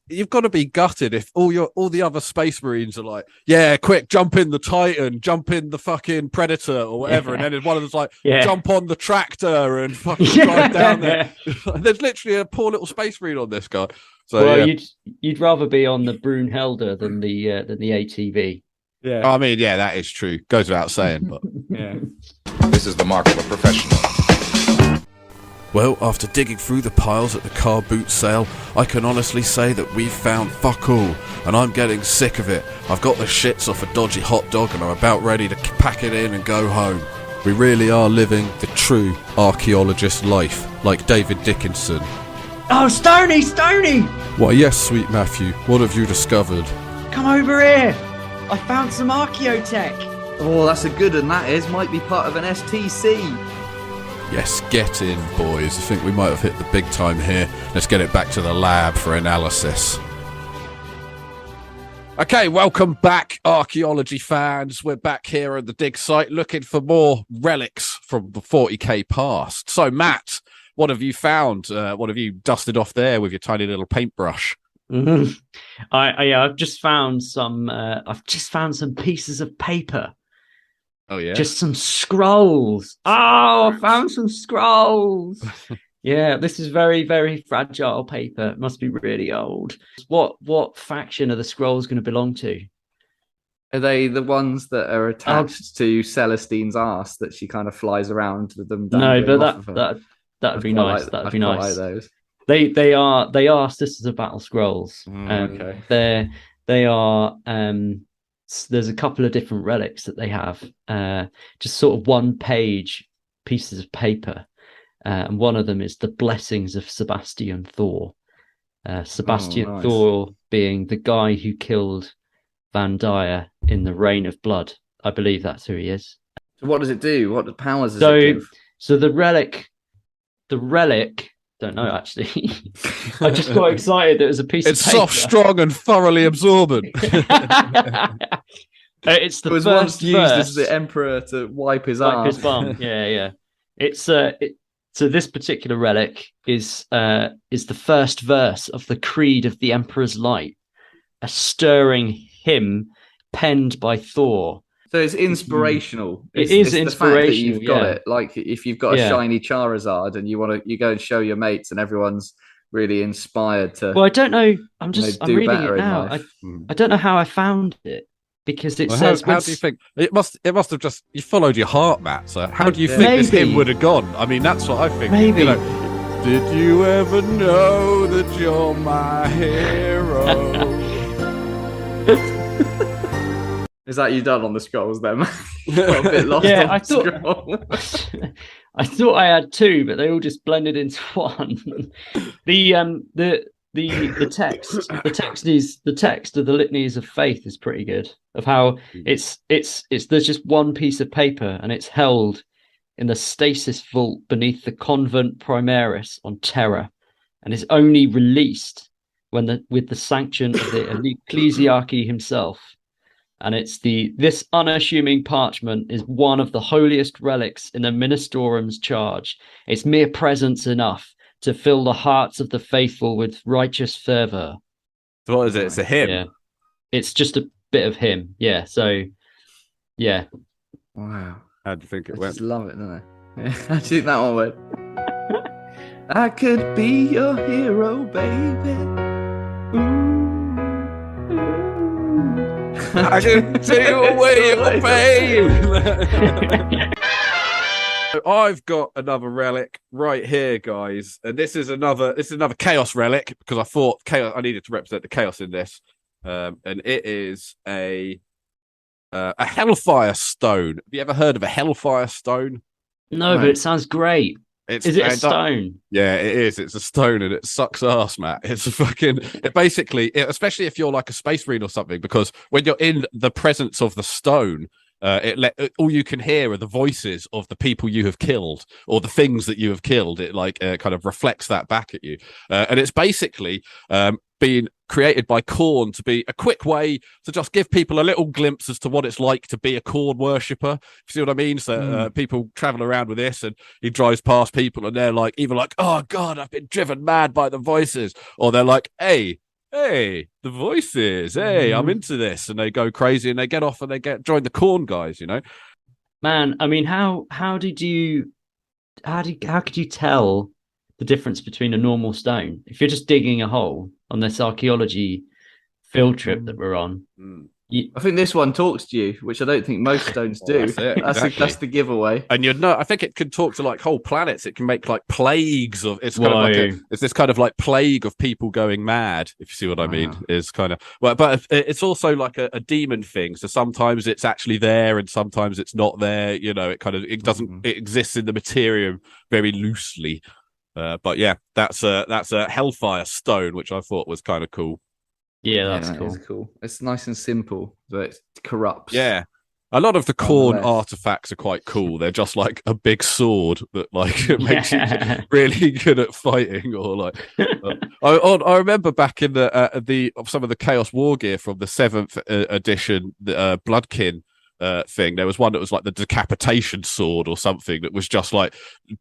you've got to be gutted if all the other Space Marines are like, yeah, quick, jump in the Titan, jump in the fucking Predator or whatever, and then one of them's like, jump on the tractor and fucking drive down there. There's literally a poor little Space Marine on this guy. So you'd rather be on the Brunhilde than the ATV. Yeah, I mean, that is true. Goes without saying, but This is the mark of a professional. Well, after digging through the piles at the car boot sale, I can honestly say that we've found fuck all, and I'm getting sick of it. I've got the shits off a dodgy hot dog and I'm about ready to pack it in and go home. We really are living the true archaeologist life, like David Dickinson. Oh, Stoney! Why, yes, sweet Matthew, what have you discovered? Come over here! I found some archaeotech! Oh, that's a good one, that is. Might be part of an STC. Yes, get in, boys. I think we might have hit the big time here. Let's get it back to the lab for analysis. Okay, welcome back, archaeology fans. We're back here at the dig site looking for more relics from the 40k past. So, Matt, what have you found? What have you dusted off there with your tiny little paintbrush? Mm-hmm. I've just found some. Some pieces of paper. Oh yeah, just some scrolls. Oh, I found some scrolls. Yeah, this is very, very fragile paper. It must be really old. What faction are the scrolls going to belong to? Are they the ones that are attached to Celestine's arse that she kind of flies around with them? No, but that'd be nice. That'd be nice. Those. They are Sisters of Battle scrolls. Okay. They are. There's a couple of different relics that they have. Just sort of one-page pieces of paper. And one of them is the blessings of Sebastian Thor. Sebastian Thor being the guy who killed Van Dyer in the Reign of Blood. I believe that's who he is. So what does it do? What powers does it give? So the relic, don't know actually. I just got excited that it was a piece of paper. It's soft, strong, and thoroughly absorbent. It's the it was first once used as the emperor to wipe his arm. His bum. Yeah. It's So this particular relic is the first verse of the Creed of the Emperor's Light, a stirring hymn penned by Thor. So it's inspirational. It It's is the fact that inspirational, you've got yeah. it. Like if you've got a shiny Charizard and you go and show your mates, and everyone's really inspired to. Well, I don't know. I'm do reading better it in now. life. I don't know how I found it because it Well, says. how do you think it must have just you followed your heart, Matt? So how do you think this Maybe. hymn would have gone? I mean, that's what I think. Maybe. You know, did you ever know that you're my hero? Is that you done on the scrolls then? Got a bit lost Yeah, on I the thought- scroll. I thought I had two, but they all just blended into one. The text of the litanies of faith is pretty good. Of how it's there's just one piece of paper and it's held in the stasis vault beneath the convent primaris on Terra, and is only released with the sanction of the ecclesiarchy himself. And it's this unassuming parchment is one of the holiest relics in the Ministerum's charge. Its mere presence enough to fill the hearts of the faithful with righteous fervor. So what is it? It's a hymn. Yeah, it's just a bit of him. Yeah, so yeah. Wow. How do you think it I went? just love it, don't I? Yeah, I think that one went. I could be your hero, baby. I can take away your pain. I've got another relic right here, guys, and this is another chaos relic because I thought chaos. I needed to represent the chaos in this, and it is a hellfire stone. Have you ever heard of a hellfire stone? No, but it sounds great. Is it a stone? Yeah, it is. It's a stone and it sucks ass, Matt. It's especially if you're like a space marine or something, because when you're in the presence of the stone, all you can hear are the voices of the people you have killed or the things that you have killed. It kind of reflects that back at you. And it's basically being created by Khorne to be a quick way to just give people a little glimpse as to what it's like to be a Khorne worshipper. You see what I mean? So people travel around with this and he drives past people and they're like, either like, oh God, I've been driven mad by the voices. Or they're like, hey, the voices. Hey, I'm into this. And they go crazy and they get off and they join the Khorne guys, you know? Man, I mean, how could you tell the difference between a normal stone if you're just digging a hole on this archaeology field trip that we're on? I think this one talks to you, which I don't think most stones do. That's it, exactly. That's the giveaway. And I think it can talk to like whole planets. It can make like plagues of. It's kind of like it's this kind of like plague of people going mad. If you see what I mean, is kind of but it's also like a demon thing. So sometimes it's actually there, and sometimes it's not there. You know, it doesn't. It exists in the materium very loosely. But yeah, that's a hellfire stone, which I thought was kind of cool. Yeah, that's cool. It's nice and simple, but it corrupts. Yeah. A lot of the Khorne artifacts are quite cool. They're just like a big sword that like makes you really good at fighting. Or like, I remember back in some of the Chaos War gear from the 7th edition, the Bloodkin thing. There was one that was like the decapitation sword or something that was just like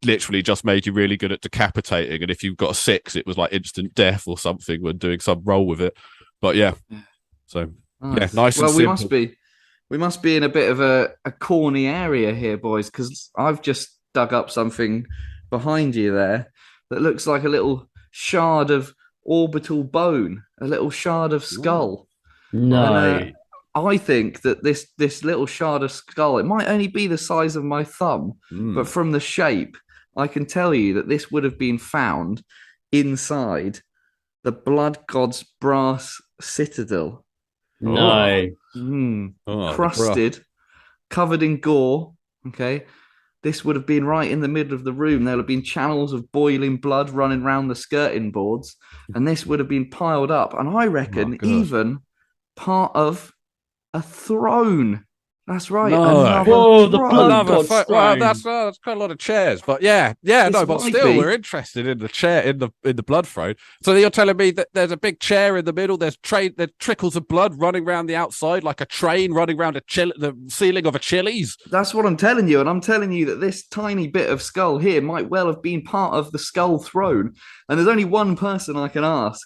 literally just made you really good at decapitating. And if you got a 6, it was like instant death or something when doing some roll with it. But yeah, so nice. Nice. Well, and simple. we must be in a bit of a corny area here, boys, because I've just dug up something behind you there that looks like a little shard of orbital bone, a little shard of skull. No. And, I think that this little shard of skull, it might only be the size of my thumb, but from the shape, I can tell you that this would have been found inside the Blood God's brass citadel. No. Crusted, covered in gore. Okay. This would have been right in the middle of the room. There would have been channels of boiling blood running around the skirting boards, and this would have been piled up. And I reckon even part of a throne That's right. No. Another Whoa, the throne. blood Another God's well, throne. that's quite a lot of chairs, but yeah, This no, but might still, be. we're interested in the chair in the blood throne. So you're telling me that there's a big chair in the middle. There's trickles of blood running around the outside like a train running around the ceiling of a Chili's. That's what I'm telling you, and I'm telling you that this tiny bit of skull here might well have been part of the skull throne. And there's only one person I can ask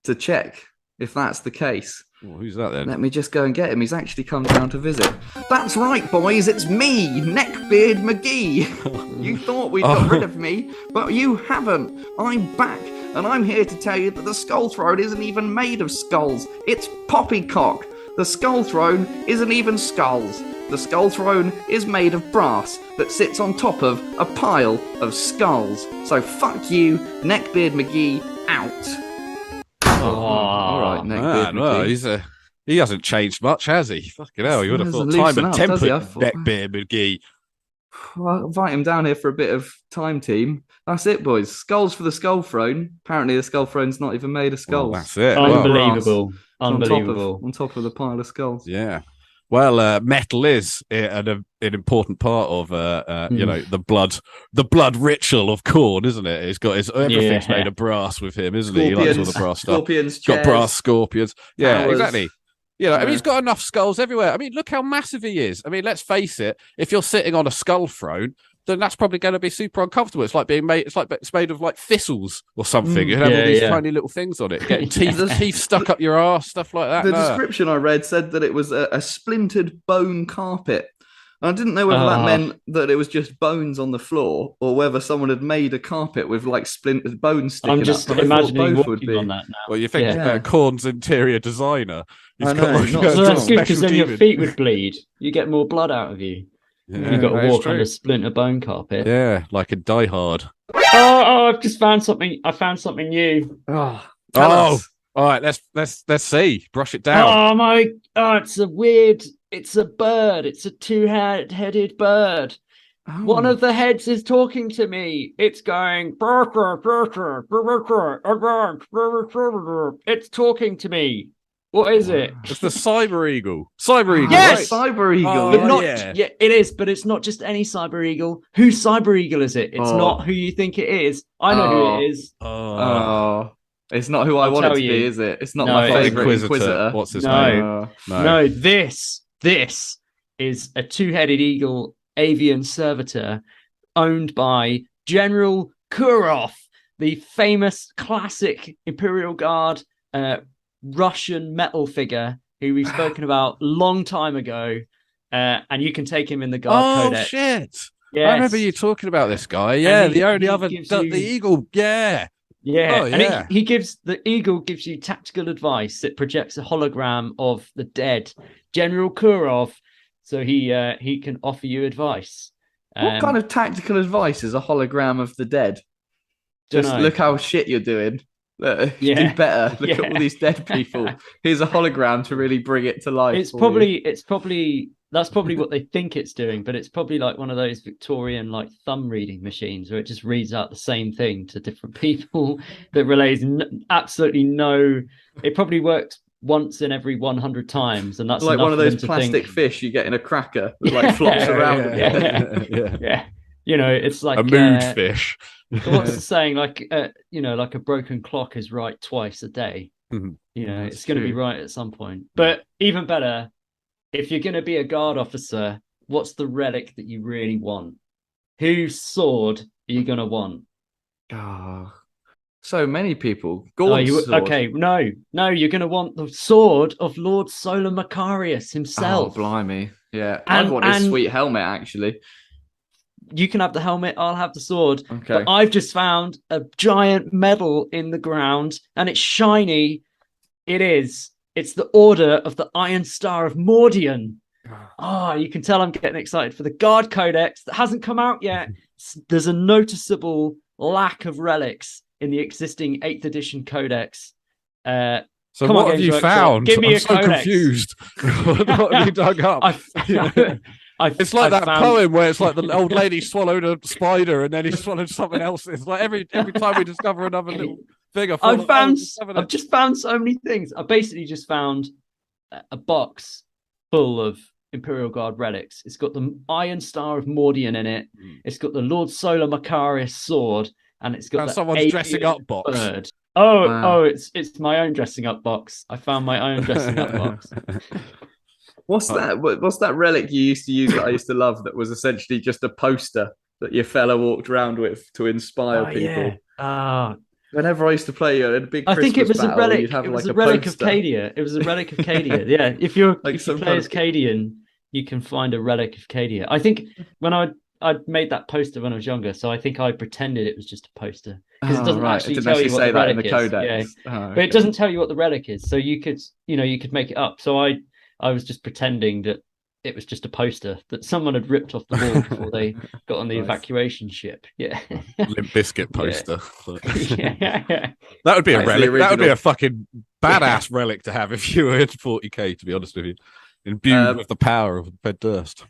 to check if that's the case. Well, who's that then? Let me just go and get him. He's actually come down to visit. That's right, boys. It's me, Neckbeard McGee. You thought we'd got rid of me, but you haven't. I'm back, and I'm here to tell you that the skull throne isn't even made of skulls. It's poppycock. The skull throne isn't even skulls. The skull throne is made of brass that sits on top of a pile of skulls. So fuck you, Neckbeard McGee, out. All right, Neckbeard Well, McGee. he hasn't changed much, has he? Fucking hell, you would have He thought hasn't time loosened and up, does he? temper, I thought- Neckbeard McGee. Well, I'll invite him down here for a bit of time team. That's it, boys. Skulls for the skull throne. Apparently, the skull throne's not even made of skulls. Well, that's it. Well, Unbelievable. It's on Unbelievable. on top of the pile of skulls. Yeah. Well, metal is an important part of the blood ritual of Khorne, isn't it? Everything's Yeah. made of brass with him, isn't he? He likes all the brass stuff. Scorpions, Got chairs. brass scorpions. Yeah, towers. exactly. I mean, Yeah. he's got enough skulls everywhere. I mean, look how massive he is. I mean, let's face it. If you're sitting on a skull throne, then that's probably going to be super uncomfortable. It's like it's made of like thistles or something. You have all these tiny little things on it, getting teeth stuck up your arse, stuff like that. The No. description I read said that it was a splintered bone carpet. I didn't know whether that meant that it was just bones on the floor or whether someone had made a carpet with like splintered bones sticking I'm just up. but I thought imagining both would walking be. on that now. Well, you think Yeah. Khorne's interior designer? I know, not So that's good because special then your demon. feet would bleed. You get more blood out of you. Yeah, You've got that to is walk true. on a splinter bone carpet. Yeah, like in Die Hard. Oh, I've just found something. I found something new. Oh, tell us. All right, let's see. Brush it down. It's a bird. It's a two-headed bird. Oh. One of the heads is talking to me. It's going. It's talking to me. What is it? It's the Cyber Eagle. Cyber Eagle. Yes! right? Cyber Eagle. Oh, But not yeah. it is, but it's not just any cyber eagle. Whose cyber eagle is it? It's Oh. not who you think it is. I know who it is. Oh, it's not who I I'll want it tell to you. be, is it? It's not No, my it's favorite Inquisitor. Inquisitor. What's his No. name? No, this is a two-headed eagle avian servitor owned by General Kurov, the famous classic Imperial Guard Russian metal figure who we've spoken about a long time ago. And you can take him in the Guard Oh Codex. shit! Yes. I remember you talking about this guy. Yeah, he- the only he other gives the you- Eagle. Yeah. Yeah, Oh, and yeah. he gives the eagle gives you tactical advice. It projects a hologram of the dead General Kurov, so he can offer you advice. What kind of tactical advice is a hologram of the dead? Just Dunno. look how shit you're doing. Yeah. Do better. Look at Yeah. all these dead people. Here's a hologram to really bring it to life. It's for probably that's probably what they think it's doing, but it's probably like one of those Victorian like thumb reading machines where it just reads out the same thing to different people that relays absolutely no. It probably works once in every 100 times, and that's like enough one of for them those to plastic think, fish you get in a cracker that like flops around a bit. yeah. Yeah, you know, it's like A mood fish. what's the saying? Like, like a broken clock is right twice a day. Mhm. You know, That's it's going to be true. right at some point. But even better, if you're going to be a guard officer, what's the relic that you really want? Whose sword are you going to want? Oh, so many people. Oh, Gordon's sword. okay, no, you're going to want the sword of Lord Solar Macarius Oh, himself. blimey. Yeah. And- I'd want his and- sweet helmet, actually. You can have the helmet, I'll have the sword. Okay. But I've just found a giant medal in the ground, and it's shiny. It is. It's the Order of the Iron Star of Mordian. Oh, you can tell I'm getting excited for the Guard Codex that hasn't come out yet. There's a noticeable lack of relics in the existing 8th edition Codex. So Come on, what have Games you Workshop, found? give me I'm a so codex. confused. What have you dug up? It's like that poem where it's like the old lady swallowed a spider and then he swallowed something else. It's like every time we discover another little thing, I've just found so many things. I basically just found a box full of Imperial Guard relics. It's got the Iron Star of Mordian in it. It's got the Lord Solar Macarius sword, and it's got And the someone's dressing alien up box. bird. Oh, Wow. it's my own dressing up box. I found my own dressing up box. What's that? What's that relic you used to use that I used to love? That was essentially just a poster that your fella walked around with to inspire people. Yeah. Whenever I used to play in a big, I think it was a battle, relic. you'd have It was like a relic of poster. Cadia. It was a relic of Cadia. Yeah, if you some play kind as of- Cadian, you can find a relic of Cadia. I think when I'd made that poster when I was younger, so I think I pretended it was just a poster because it doesn't right. actually It didn't tell actually you what say the that in relic the is. codex. Yeah. Oh, But it okay. doesn't tell you what the relic is, so you could make it up. So I was just pretending that it was just a poster that someone had ripped off the wall before they got on the Nice. evacuation ship. Yeah. Limp Biscuit poster. Yeah. That would be a That's the relic. That would be original. a fucking badass relic to have if you were in 40k, to be honest with you. Imbued with the power of Fed Durst.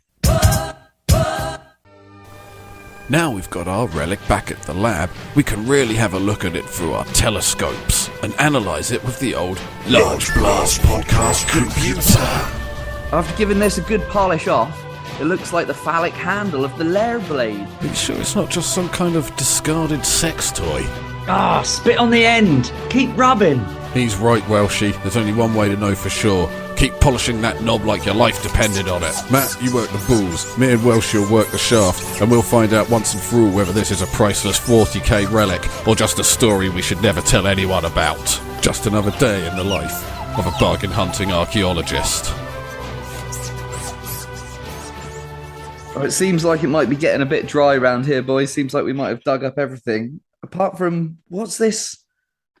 Now we've got our relic back at the lab, we can really have a look at it through our telescopes and analyse it with the old Large Blast Podcast computer. After giving this a good polish off, it looks like the phallic handle of the lair blade. Are you sure it's not just some kind of discarded sex toy? Ah, spit on the end. Keep rubbing. He's right, Welshie. There's only one way to know for sure. Keep polishing that knob like your life depended on it. Matt, you work the balls. Me and Welshie will work the shaft, and we'll find out once and for all whether this is a priceless 40k relic or just a story we should never tell anyone about. Just another day in the life of a bargain hunting archaeologist. Oh, it seems like it might be getting a bit dry around here, boys. Seems like we might have dug up everything. Apart from, what's this?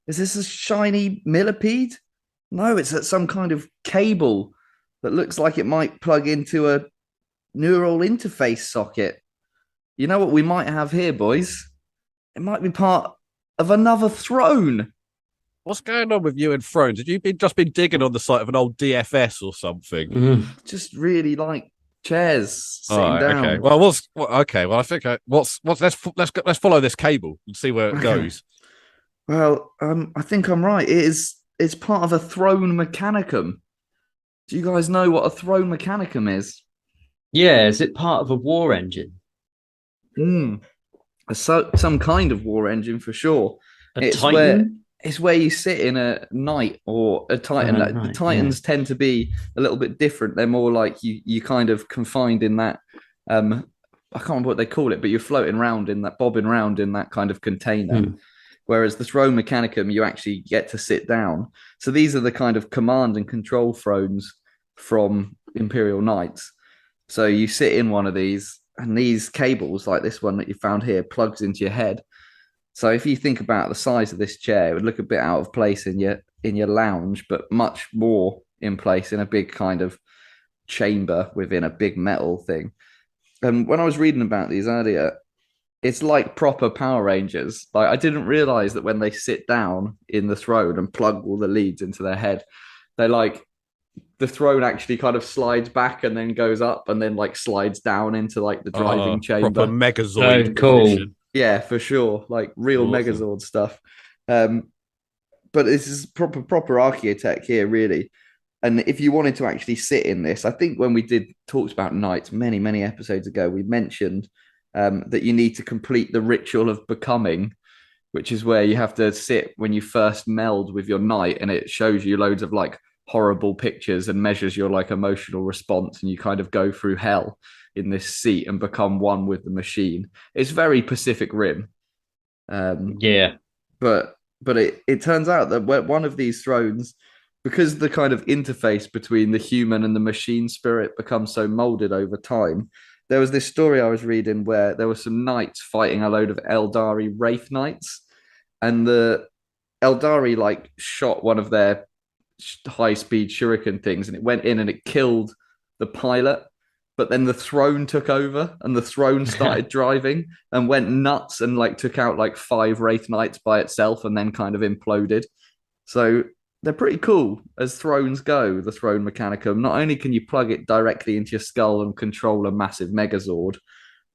Is this a shiny millipede? No, it's some kind of cable that looks like it might plug into a neural interface socket. You know what we might have here, boys? It might be part of another throne. What's going on with you and Thrones? Have you just been digging on the site of an old DFS or something? Just really like chairs sitting All right, down. okay. Well, I think let's follow this cable and see where it goes. Well, I think I'm right. It's part of a throne mechanicum. Do you guys know what a throne mechanicum is? Yeah, is it part of a war engine? Some kind of war engine for sure. A Titan? It's where you sit in a knight or a titan. The titans tend to be a little bit different. They're more like you kind of confined in that. I can't remember what they call it, but you're floating around in that, bobbing around in that kind of container. Whereas the throne mechanicum, you actually get to sit down. So these are the kind of command and control thrones from Imperial Knights. So you sit in one of these, and these cables, like this one that you found here, plugs into your head. So if you think about the size of this chair, it would look a bit out of place in your lounge, but much more in place in a big kind of chamber within a big metal thing. And when I was reading about these earlier, it's like proper Power Rangers. Like, I didn't realize that when they sit down in the throne and plug all the leads into their head, they like the throne actually kind of slides back and then goes up and then like slides down into like the driving chamber. Proper Megazord. Oh, cool. position. Yeah, for sure. Like real Awesome. Megazord stuff. But this is proper archaeotech here, really. And if you wanted to actually sit in this, I think when we talked about knights many episodes ago, we mentioned that you need to complete the ritual of becoming, which is where you have to sit when you first meld with your knight, and it shows you loads of like horrible pictures and measures your like emotional response, and you kind of go through hell in this seat and become one with the machine. It's very Pacific Rim. Yeah. But it turns out that one of these thrones, because the kind of interface between the human and the machine spirit becomes so molded over time, there was this story I was reading where there were some knights fighting a load of Eldari Wraith Knights, and the Eldari like shot one of their high-speed shuriken things, and it went in and it killed the pilot. But then the throne took over, and the throne started driving and went nuts and like took out like 5 Wraith Knights by itself, and then kind of imploded. So they're pretty cool as thrones go, the throne mechanicum. Not only can you plug it directly into your skull and control a massive Megazord,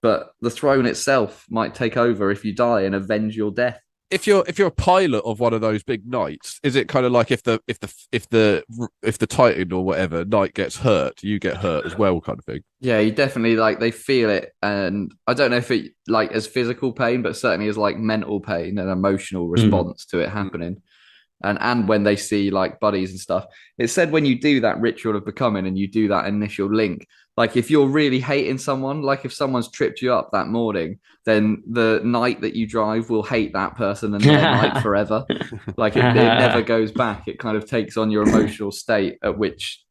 but the throne itself might take over if you die and avenge your death. if you're a pilot of one of those big knights, is it kind of like if the Titan or whatever knight gets hurt, you get hurt as well, kind of thing? Yeah, you definitely like they feel it, and I don't know if it like as physical pain, but certainly as like mental pain and emotional response to it happening. And when they see like buddies and stuff, it said when you do that ritual of becoming and you do that initial link, like if you're really hating someone, like if someone's tripped you up that morning, then the night that you drive will hate that person and their night forever. Like it never goes back. It kind of takes on your emotional state at which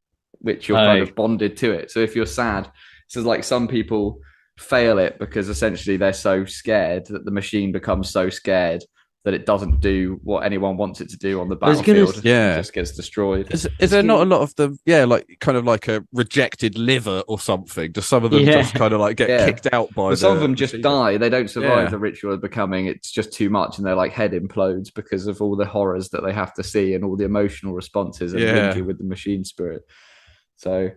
you're kind of bonded to it. So if you're sad, so like some people fail it because essentially they're so scared that the machine becomes so scared that it doesn't do what anyone wants it to do on the battlefield. It just gets destroyed. Is there not a lot of them? Yeah, like kind of like a rejected liver or something. Do some of them just kind of like get kicked out by? But some of them just die. They don't survive the ritual of becoming. It's just too much, and their like head implodes because of all the horrors that they have to see and all the emotional responses and linking with the machine spirit. So,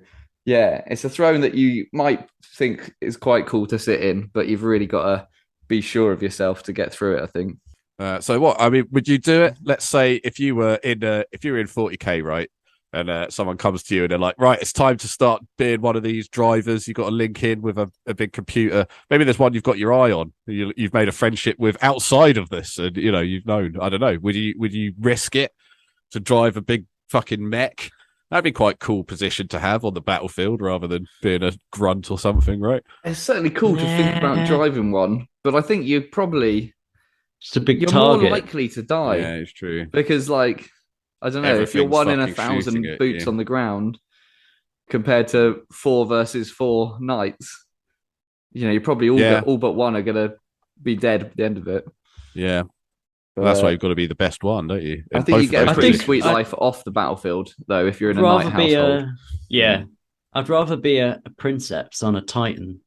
yeah, it's a throne that you might think is quite cool to sit in, but you've really got to be sure of yourself to get through it, I think. So what? I mean, would you do it? Let's say if you were in 40K, right, and someone comes to you and they're like, right, it's time to start being one of these drivers. You've got to link in with a big computer. Maybe there's one you've got your eye on. You've made a friendship with outside of this, and you've known. I don't know. Would you risk it to drive a big fucking mech? That'd be quite a cool position to have on the battlefield rather than being a grunt or something, right? It's certainly cool to think about driving one, but I think you'd probably. It's a big You're target. more likely to die. Yeah, it's true. Because, like, I don't know, if you're 1 in 1,000 boots on the ground compared to 4 versus 4 knights, you probably all but one are going to be dead at the end of it. Yeah. But that's why you've got to be the best one, don't you? I think you get a pretty sweet life off the battlefield, though, if you're in a knight household. I'd rather be a princeps on a Titan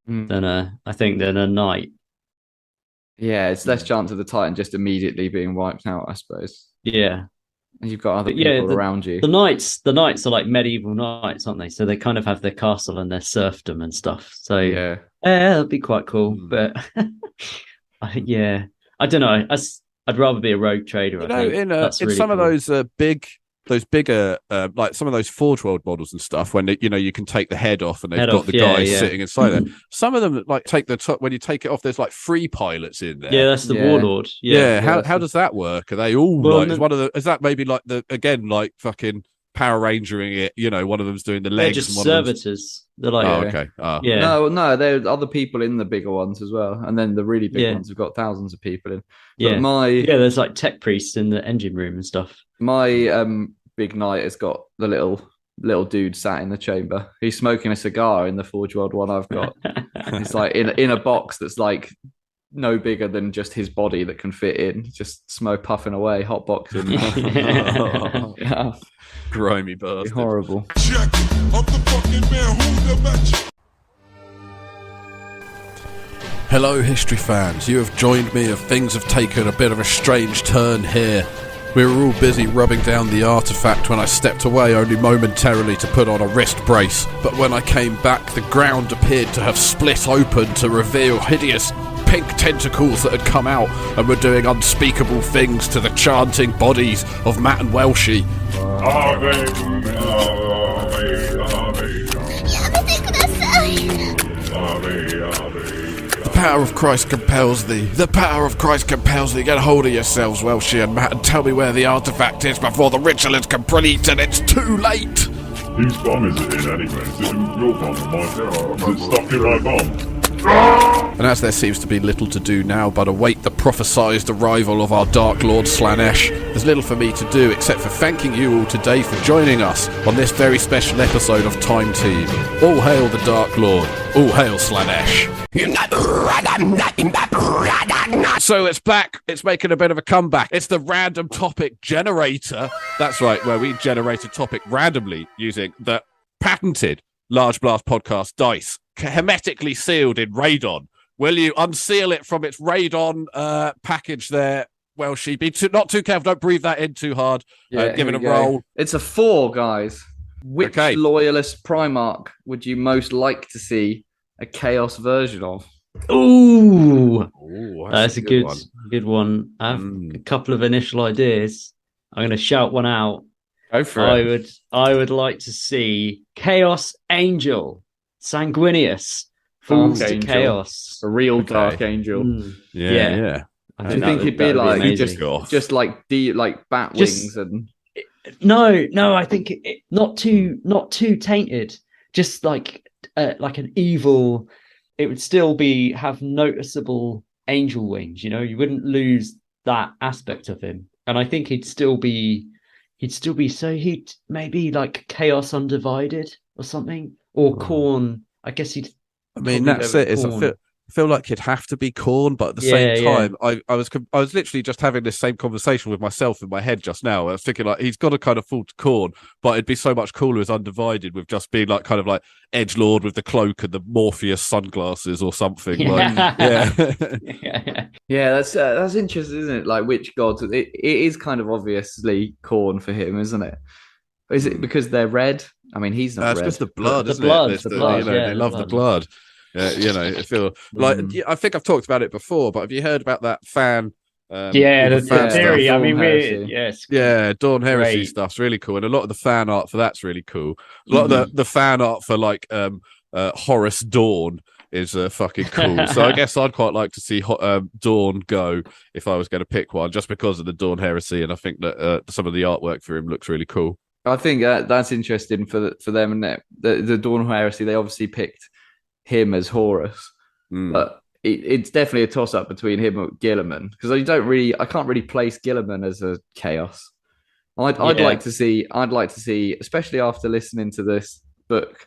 than a knight. Yeah, it's less chance of the Titan just immediately being wiped out, I suppose. Yeah. And you've got other people around you. The knights are like medieval knights, aren't they? So they kind of have their castle and their serfdom and stuff. So yeah, that'd be quite cool. But I don't know. I'd rather be a rogue trader. In some of those bigger, like some of those Forge World models and stuff, when you can take the head off and they've got the guy sitting inside there. Some of them like take the top when you take it off. There's like 3 pilots in there. Yeah, that's the warlord. How does that work? Are they all is that maybe like like fucking Power Rangering it? One of them's doing the legs. They're just servitors. They're like, okay. No, there are other people in the bigger ones as well, and then the really big ones have got thousands of people in. But there's like tech priests in the engine room and stuff. My big knight has got the little dude sat in the chamber. He's smoking a cigar in the Forge World one I've got. It's like in a box that's like no bigger than just his body that can fit in. Just smoke puffing away, hot boxing. Yeah. Grimy bastard. Horrible. Check. I'm the fucking man. Who's the match? Hello, history fans. You have joined me as things have taken a bit of a strange turn here. We were all busy rubbing down the artifact when I stepped away only momentarily to put on a wrist brace. But when I came back, the ground appeared to have split open to reveal hideous pink tentacles that had come out and were doing unspeakable things to the chanting bodies of Matt and Welshie. The power of Christ compels thee. The power of Christ compels thee. Get hold of yourselves, Welshie and Matt, and tell me where the artifact is before the ritual is complete and it's too late. Whose bum is it in anyway? Is it your bum or my bum? Is it stuck in my bum? And as there seems to be little to do now but await the prophesied arrival of our Dark Lord Slanesh, there's little for me to do except for thanking you all today for joining us on this very special episode of Time Team. All hail the Dark Lord. All hail Slanesh. So it's back. It's making a bit of a comeback. It's the random topic generator. That's right, where we generate a topic randomly using the patented Large Blast Podcast dice, hermetically sealed in radon. Will you unseal it from its radon package there? Well, not too careful. Don't breathe that in too hard. Give it a roll. It's a 4, guys. Which loyalist Primarch would you most like to see a chaos version of? Ooh, Ooh, that's a good one. I have a couple of initial ideas. I'm going to shout one out. Go for it. I would like to see Chaos Angel, Sanguinius, falls Dark to Angel. chaos. A real Dark Angel. Yeah. I Do think you think he'd be that would like amazing. just like bat wings and? No, I think not too tainted. Just like an evil. It would still have noticeable angel wings. You wouldn't lose that aspect of him, and I think he'd still be so he'd maybe like Chaos Undivided or something, or Corn. I guess he'd. I mean, that's it. I feel like he'd have to be Corn, but at the same time, I was literally just having this same conversation with myself in my head just now. I was thinking like he's got to kind of fall to Corn, but it'd be so much cooler as Undivided with just being like kind of like Edgelord with the cloak and the Morpheus sunglasses or something. Yeah. Yeah, that's interesting, isn't it? Like which gods? It is kind of obviously Corn for him, isn't it? Is it because they're red? I mean, he's not red. It's just the blood, isn't it? The blood. They love the blood. I feel like I think I've talked about it before, but have you heard about that fan? The theory. Stuff? I mean, Dawn Heresy Great. stuff's really cool, and a lot of the fan art for that's really cool. A lot of the fan art for like Horus Dawn is fucking cool. So I guess I'd quite like to see Dawn go if I was going to pick one, just because of the Dawn Heresy, and I think that some of the artwork for him looks really cool. I think that's interesting for them, and the Dawn Heresy. They obviously picked him as Horus, but it's definitely a toss up between him and Gilliman, because I can't really place Gilliman as a Chaos. I'd like to see, especially after listening to this book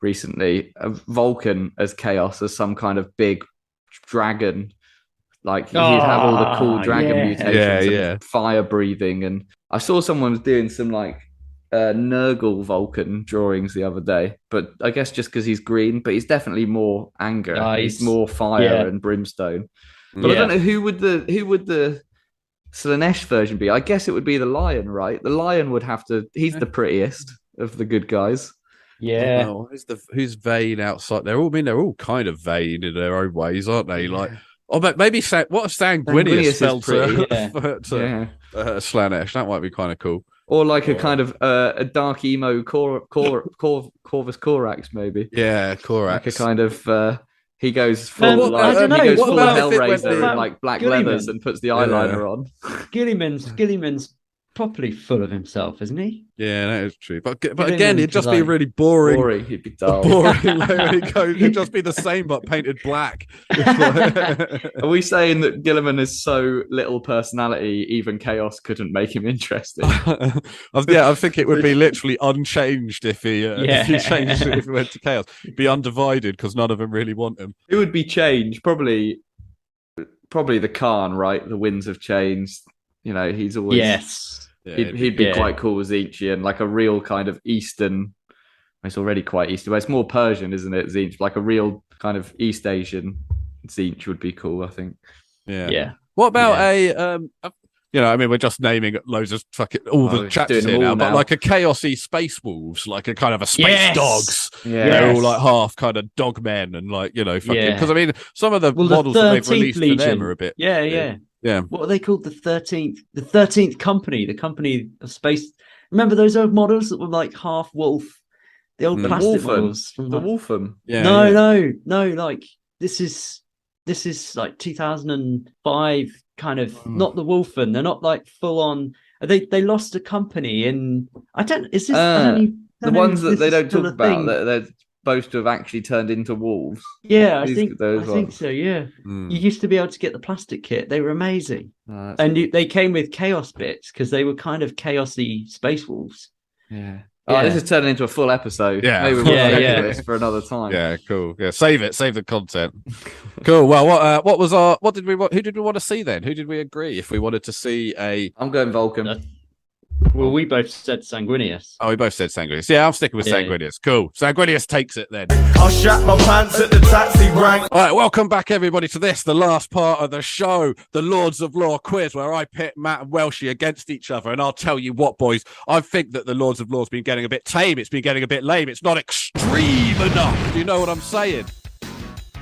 recently, Vulcan as Chaos, as some kind of big dragon. Like he'd have all the cool dragon mutations, and fire breathing. And I saw someone was doing some like Nurgle Vulcan drawings the other day, but I guess just because he's green, but he's definitely more anger. He's more fire and brimstone. But I don't know who would the Slaanesh version be. I guess it would be the lion, right? The lion would have to. He's the prettiest of the good guys. Yeah. Oh, who's vain outside? They're all kind of vain in their own ways, aren't they? Like, maybe what if Sanguinius fell to Slaanesh? That might be kind of cool. Or like a kind of a dark emo Corvus Corax, maybe. Yeah, Corax. Like a kind of he goes full I don't know. He goes What full about Hellraiser in like black Gilliman? leathers and puts the eyeliner on. Gilliman's properly full of himself, isn't he? Yeah, that is true. But again, it'd just be really boring. He'd be dull. Boring. It'd just be the same but painted black. Are we saying that Gilliman is so little personality, even Chaos couldn't make him interesting? I think it would be literally unchanged if he changed it, if he went to Chaos. He'd be undivided because none of them really want him. It would be changed. Probably the Khan, right? The winds have changed. He's always he'd be quite cool as Tzeentchian, like a real kind of Eastern. It's already quite Eastern, but it's more Persian, isn't it? Tzeentch, like a real kind of East Asian Tzeentch would be cool, I think. Yeah. What about we're just naming loads of all the chapters here now, but like a chaosy space wolves, like a kind of a space dogs. Yeah, they're all like half kind of dog men and like because I mean some of the models that they've released for them are a bit. Yeah. What are they called? The 13th Company, the Company of Space. Remember those old models that were like half wolf, the old plastic models from the Wolfham. Yeah. No. Like this is like 2005 kind of. Not the Wolfen. They're not like full on. They lost a company in. The ones that they don't talk about. They're supposed to have actually turned into wolves. Yeah, I think so. Yeah, you used to be able to get the plastic kit. They were amazing, and they came with chaos bits because they were kind of chaosy space wolves. Yeah. Oh, this is turning into a full episode. Yeah, maybe we'll save this for another time. Yeah, cool. Yeah, save the content. Cool. Well, who did we want to see then? Who did we agree if we wanted to see a? I'm going Vulcan. Well, we both said Sanguinius. Oh, we both said Sanguinius. Yeah, I'm sticking with Sanguinius. Cool. Sanguinius takes it then. I'll shat my pants at the taxi rank. All right, welcome back, everybody, to the last part of the show, the Lords of Law quiz, where I pit Matt and Welshie against each other. And I'll tell you what, boys, I think that the Lords of Law's been getting a bit tame. It's been getting a bit lame. It's not extreme enough. Do you know what I'm saying?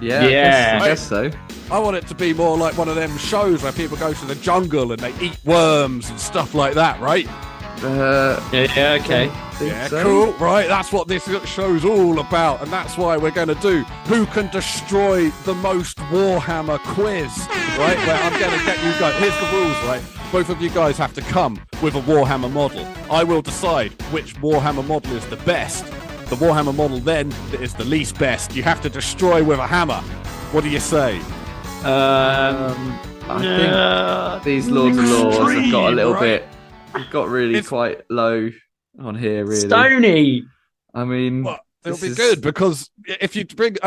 Yeah, I guess so. I want it to be more like one of them shows where people go to the jungle and they eat worms and stuff like that, right? Yeah, okay. Yeah, cool. Right, that's what this show's all about, and that's why we're going to do Who Can Destroy the Most Warhammer quiz, right? Where I'm going to get you guys. Here's the rules, right? Both of you guys have to come with a Warhammer model. I will decide which Warhammer model is the best. The Warhammer model then that is the least best. You have to destroy with a hammer. What do you say? I think these Lords of Laws have got a little bit. We've got really quite low on here, really. Stony. I mean, it'll be good because if you bring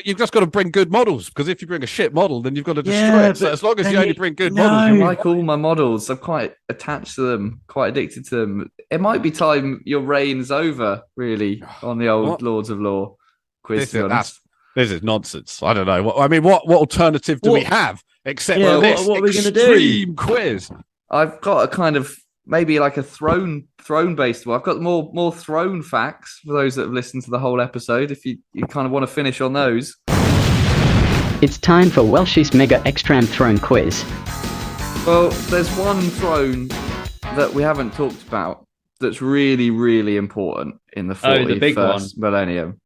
you've just got to bring good models. Because if you bring a shit model, then you've got to destroy it. So as long as you only bring good models, I like all my models. I'm quite attached to them, quite addicted to them. It might be time your reign's over, really, on the old Lords of Law quiz. This is nonsense. I don't know. What alternative do we have except for this what are we gonna extreme quiz? I've got a kind of maybe like a throne based one. I've got more throne facts for those that have listened to the whole episode. If you kind of want to finish on those. It's time for Welsh's Mega Extram Throne Quiz. Well, there's one throne that we haven't talked about that's really, really important in the 41st millennium.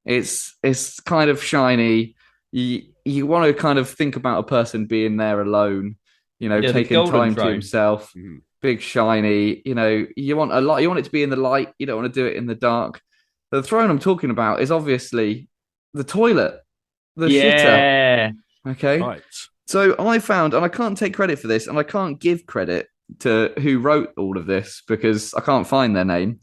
It's kind of shiny. You want to kind of think about a person being there alone, taking time to himself. Mm-hmm. Big shiny, you want a lot. You want it to be in the light. You don't want to do it in the dark. The throne I'm talking about is obviously the toilet, the shitter. Okay. Right. So I found, and I can't take credit for this, and I can't give credit to who wrote all of this because I can't find their name.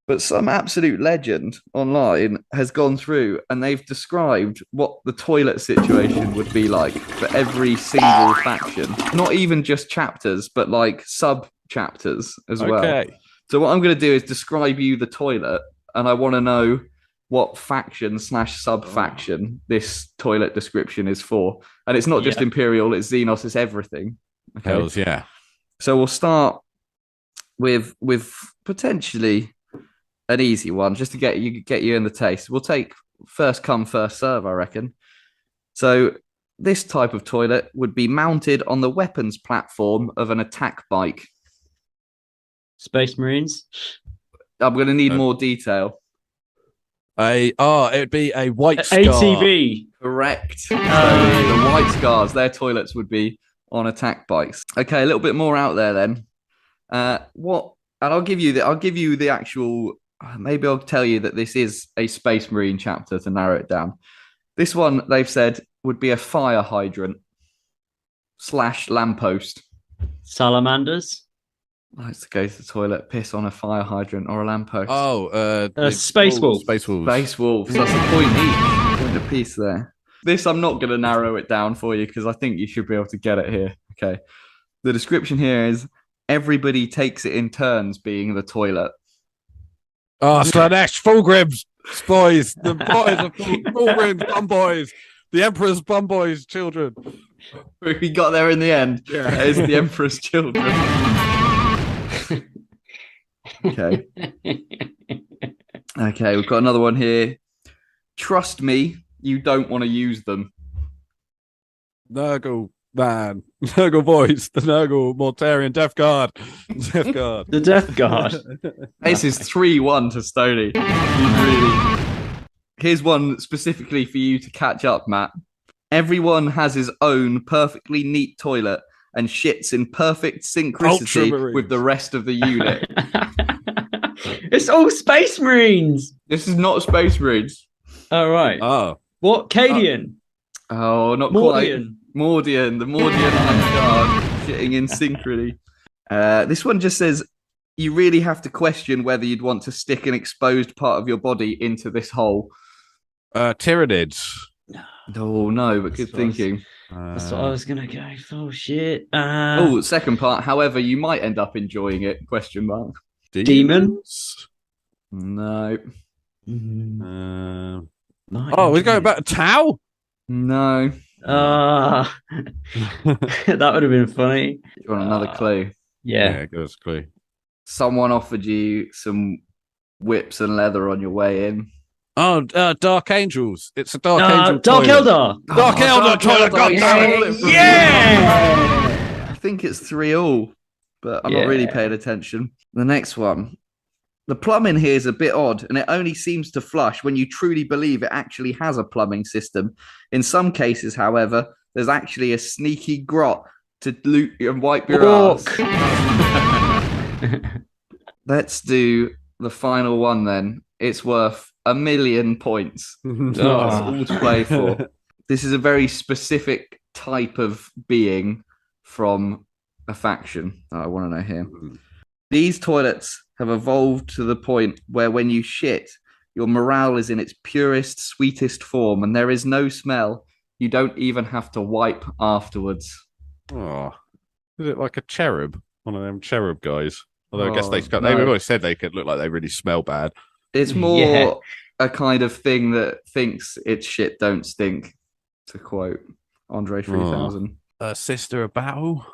But some absolute legend online has gone through and they've described what the toilet situation would be like for every single faction. Not even just chapters, but like sub-chapters as well. Okay. So what I'm going to do is describe you the toilet, and I want to know what faction/sub-faction this toilet description is for. And it's not just Imperial, it's Xenos, it's everything. Okay. Hells yeah. So we'll start with potentially an easy one, just to get you in the taste. We'll take first come, first serve, I reckon. So this type of toilet would be mounted on the weapons platform of an attack bike. Space Marines? I'm going to need more detail. It would be a white scar. ATV. Correct. So the white scars, their toilets would be on attack bikes. Okay, a little bit more out there then. And I'll give you the actual. Maybe I'll tell you that this is a Space Marine chapter to narrow it down. This one, they've said, would be a fire hydrant / lamppost. Salamanders? Likes to go to the toilet, piss on a fire hydrant or a lamppost. Space Wolves. Space Wolves. That's a point apiece there. This, I'm not going to narrow it down for you because I think you should be able to get it here. Okay. The description here is everybody takes it in turns being the toilet. Oh, Slanesh, Fulgrims, boys. The boys are Fulgrims, bum boys. The Emperor's bum boys' children. We got there in the end. Yeah. It's the Emperor's children. Okay. Okay, we've got another one here. Trust me, you don't want to use them. Nurgle man. Nurgle boys. The Nurgle Mortarian Death Guard. Death Guard. The Death Guard. This is 3-1 to Stoney. Here's one specifically for you to catch up, Matt. Everyone has his own perfectly neat toilet and shits in perfect synchronicity with the rest of the unit. It's all Space Marines. This is not Space Marines. Oh, right. Oh. What? Cadian? Oh, not Mordian. Quite. Mordian. The Mordian Guard shitting in synchrony. This one just says, you really have to question whether you'd want to stick an exposed part of your body into this hole. Tyranids. Oh, no, but good thinking. That's what I was going to go for. Shit. Second part. However, you might end up enjoying it. Question mark. Demons? No. We're going back to Tau? No. That would have been funny. Do you want another clue? Yeah, give us a clue. Someone offered you some whips and leather on your way in. Oh, Dark Angels. It's a Dark Angel Dark toilet. Eldar. Dark Eldar toilet. God damn it. Yeah! I think it's 3-3, but I'm not really Yeah. paying attention. The next one. The plumbing here is a bit odd, and it only seems to flush when you truly believe it actually has a plumbing system. In some cases, however, there's actually a sneaky grot to loot and wipe your ass. Let's do the final one then. It's worth 1,000,000 points. That's all to play for. This is a very specific type of being from a faction that I want to know here. These toilets have evolved to the point where when you shit, your morale is in its purest, sweetest form, and there is no smell. You don't even have to wipe afterwards. Oh, is it like a cherub? One of them cherub guys? Although I guess they've no. always said they could look like they really smell bad. It's more a kind of thing that thinks it's shit don't stink, to quote Andre 3000. A sister of battle?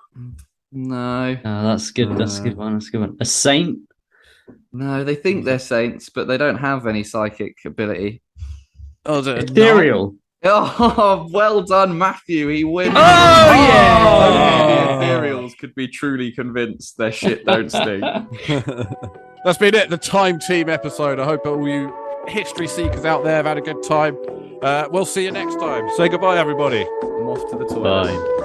No. Oh, that's good. That's a good one. That's a good one. A saint? No, they think they're saints, but they don't have any psychic ability. Oh, is it Ethereal. Oh, well done, Matthew. He wins. Oh, yeah! Only the Ethereals could be truly convinced their shit don't stink. That's been it, the Time Team episode. I hope all you history seekers out there have had a good time. We'll see you next time. Say goodbye, everybody. I'm off to the toilet. Bye.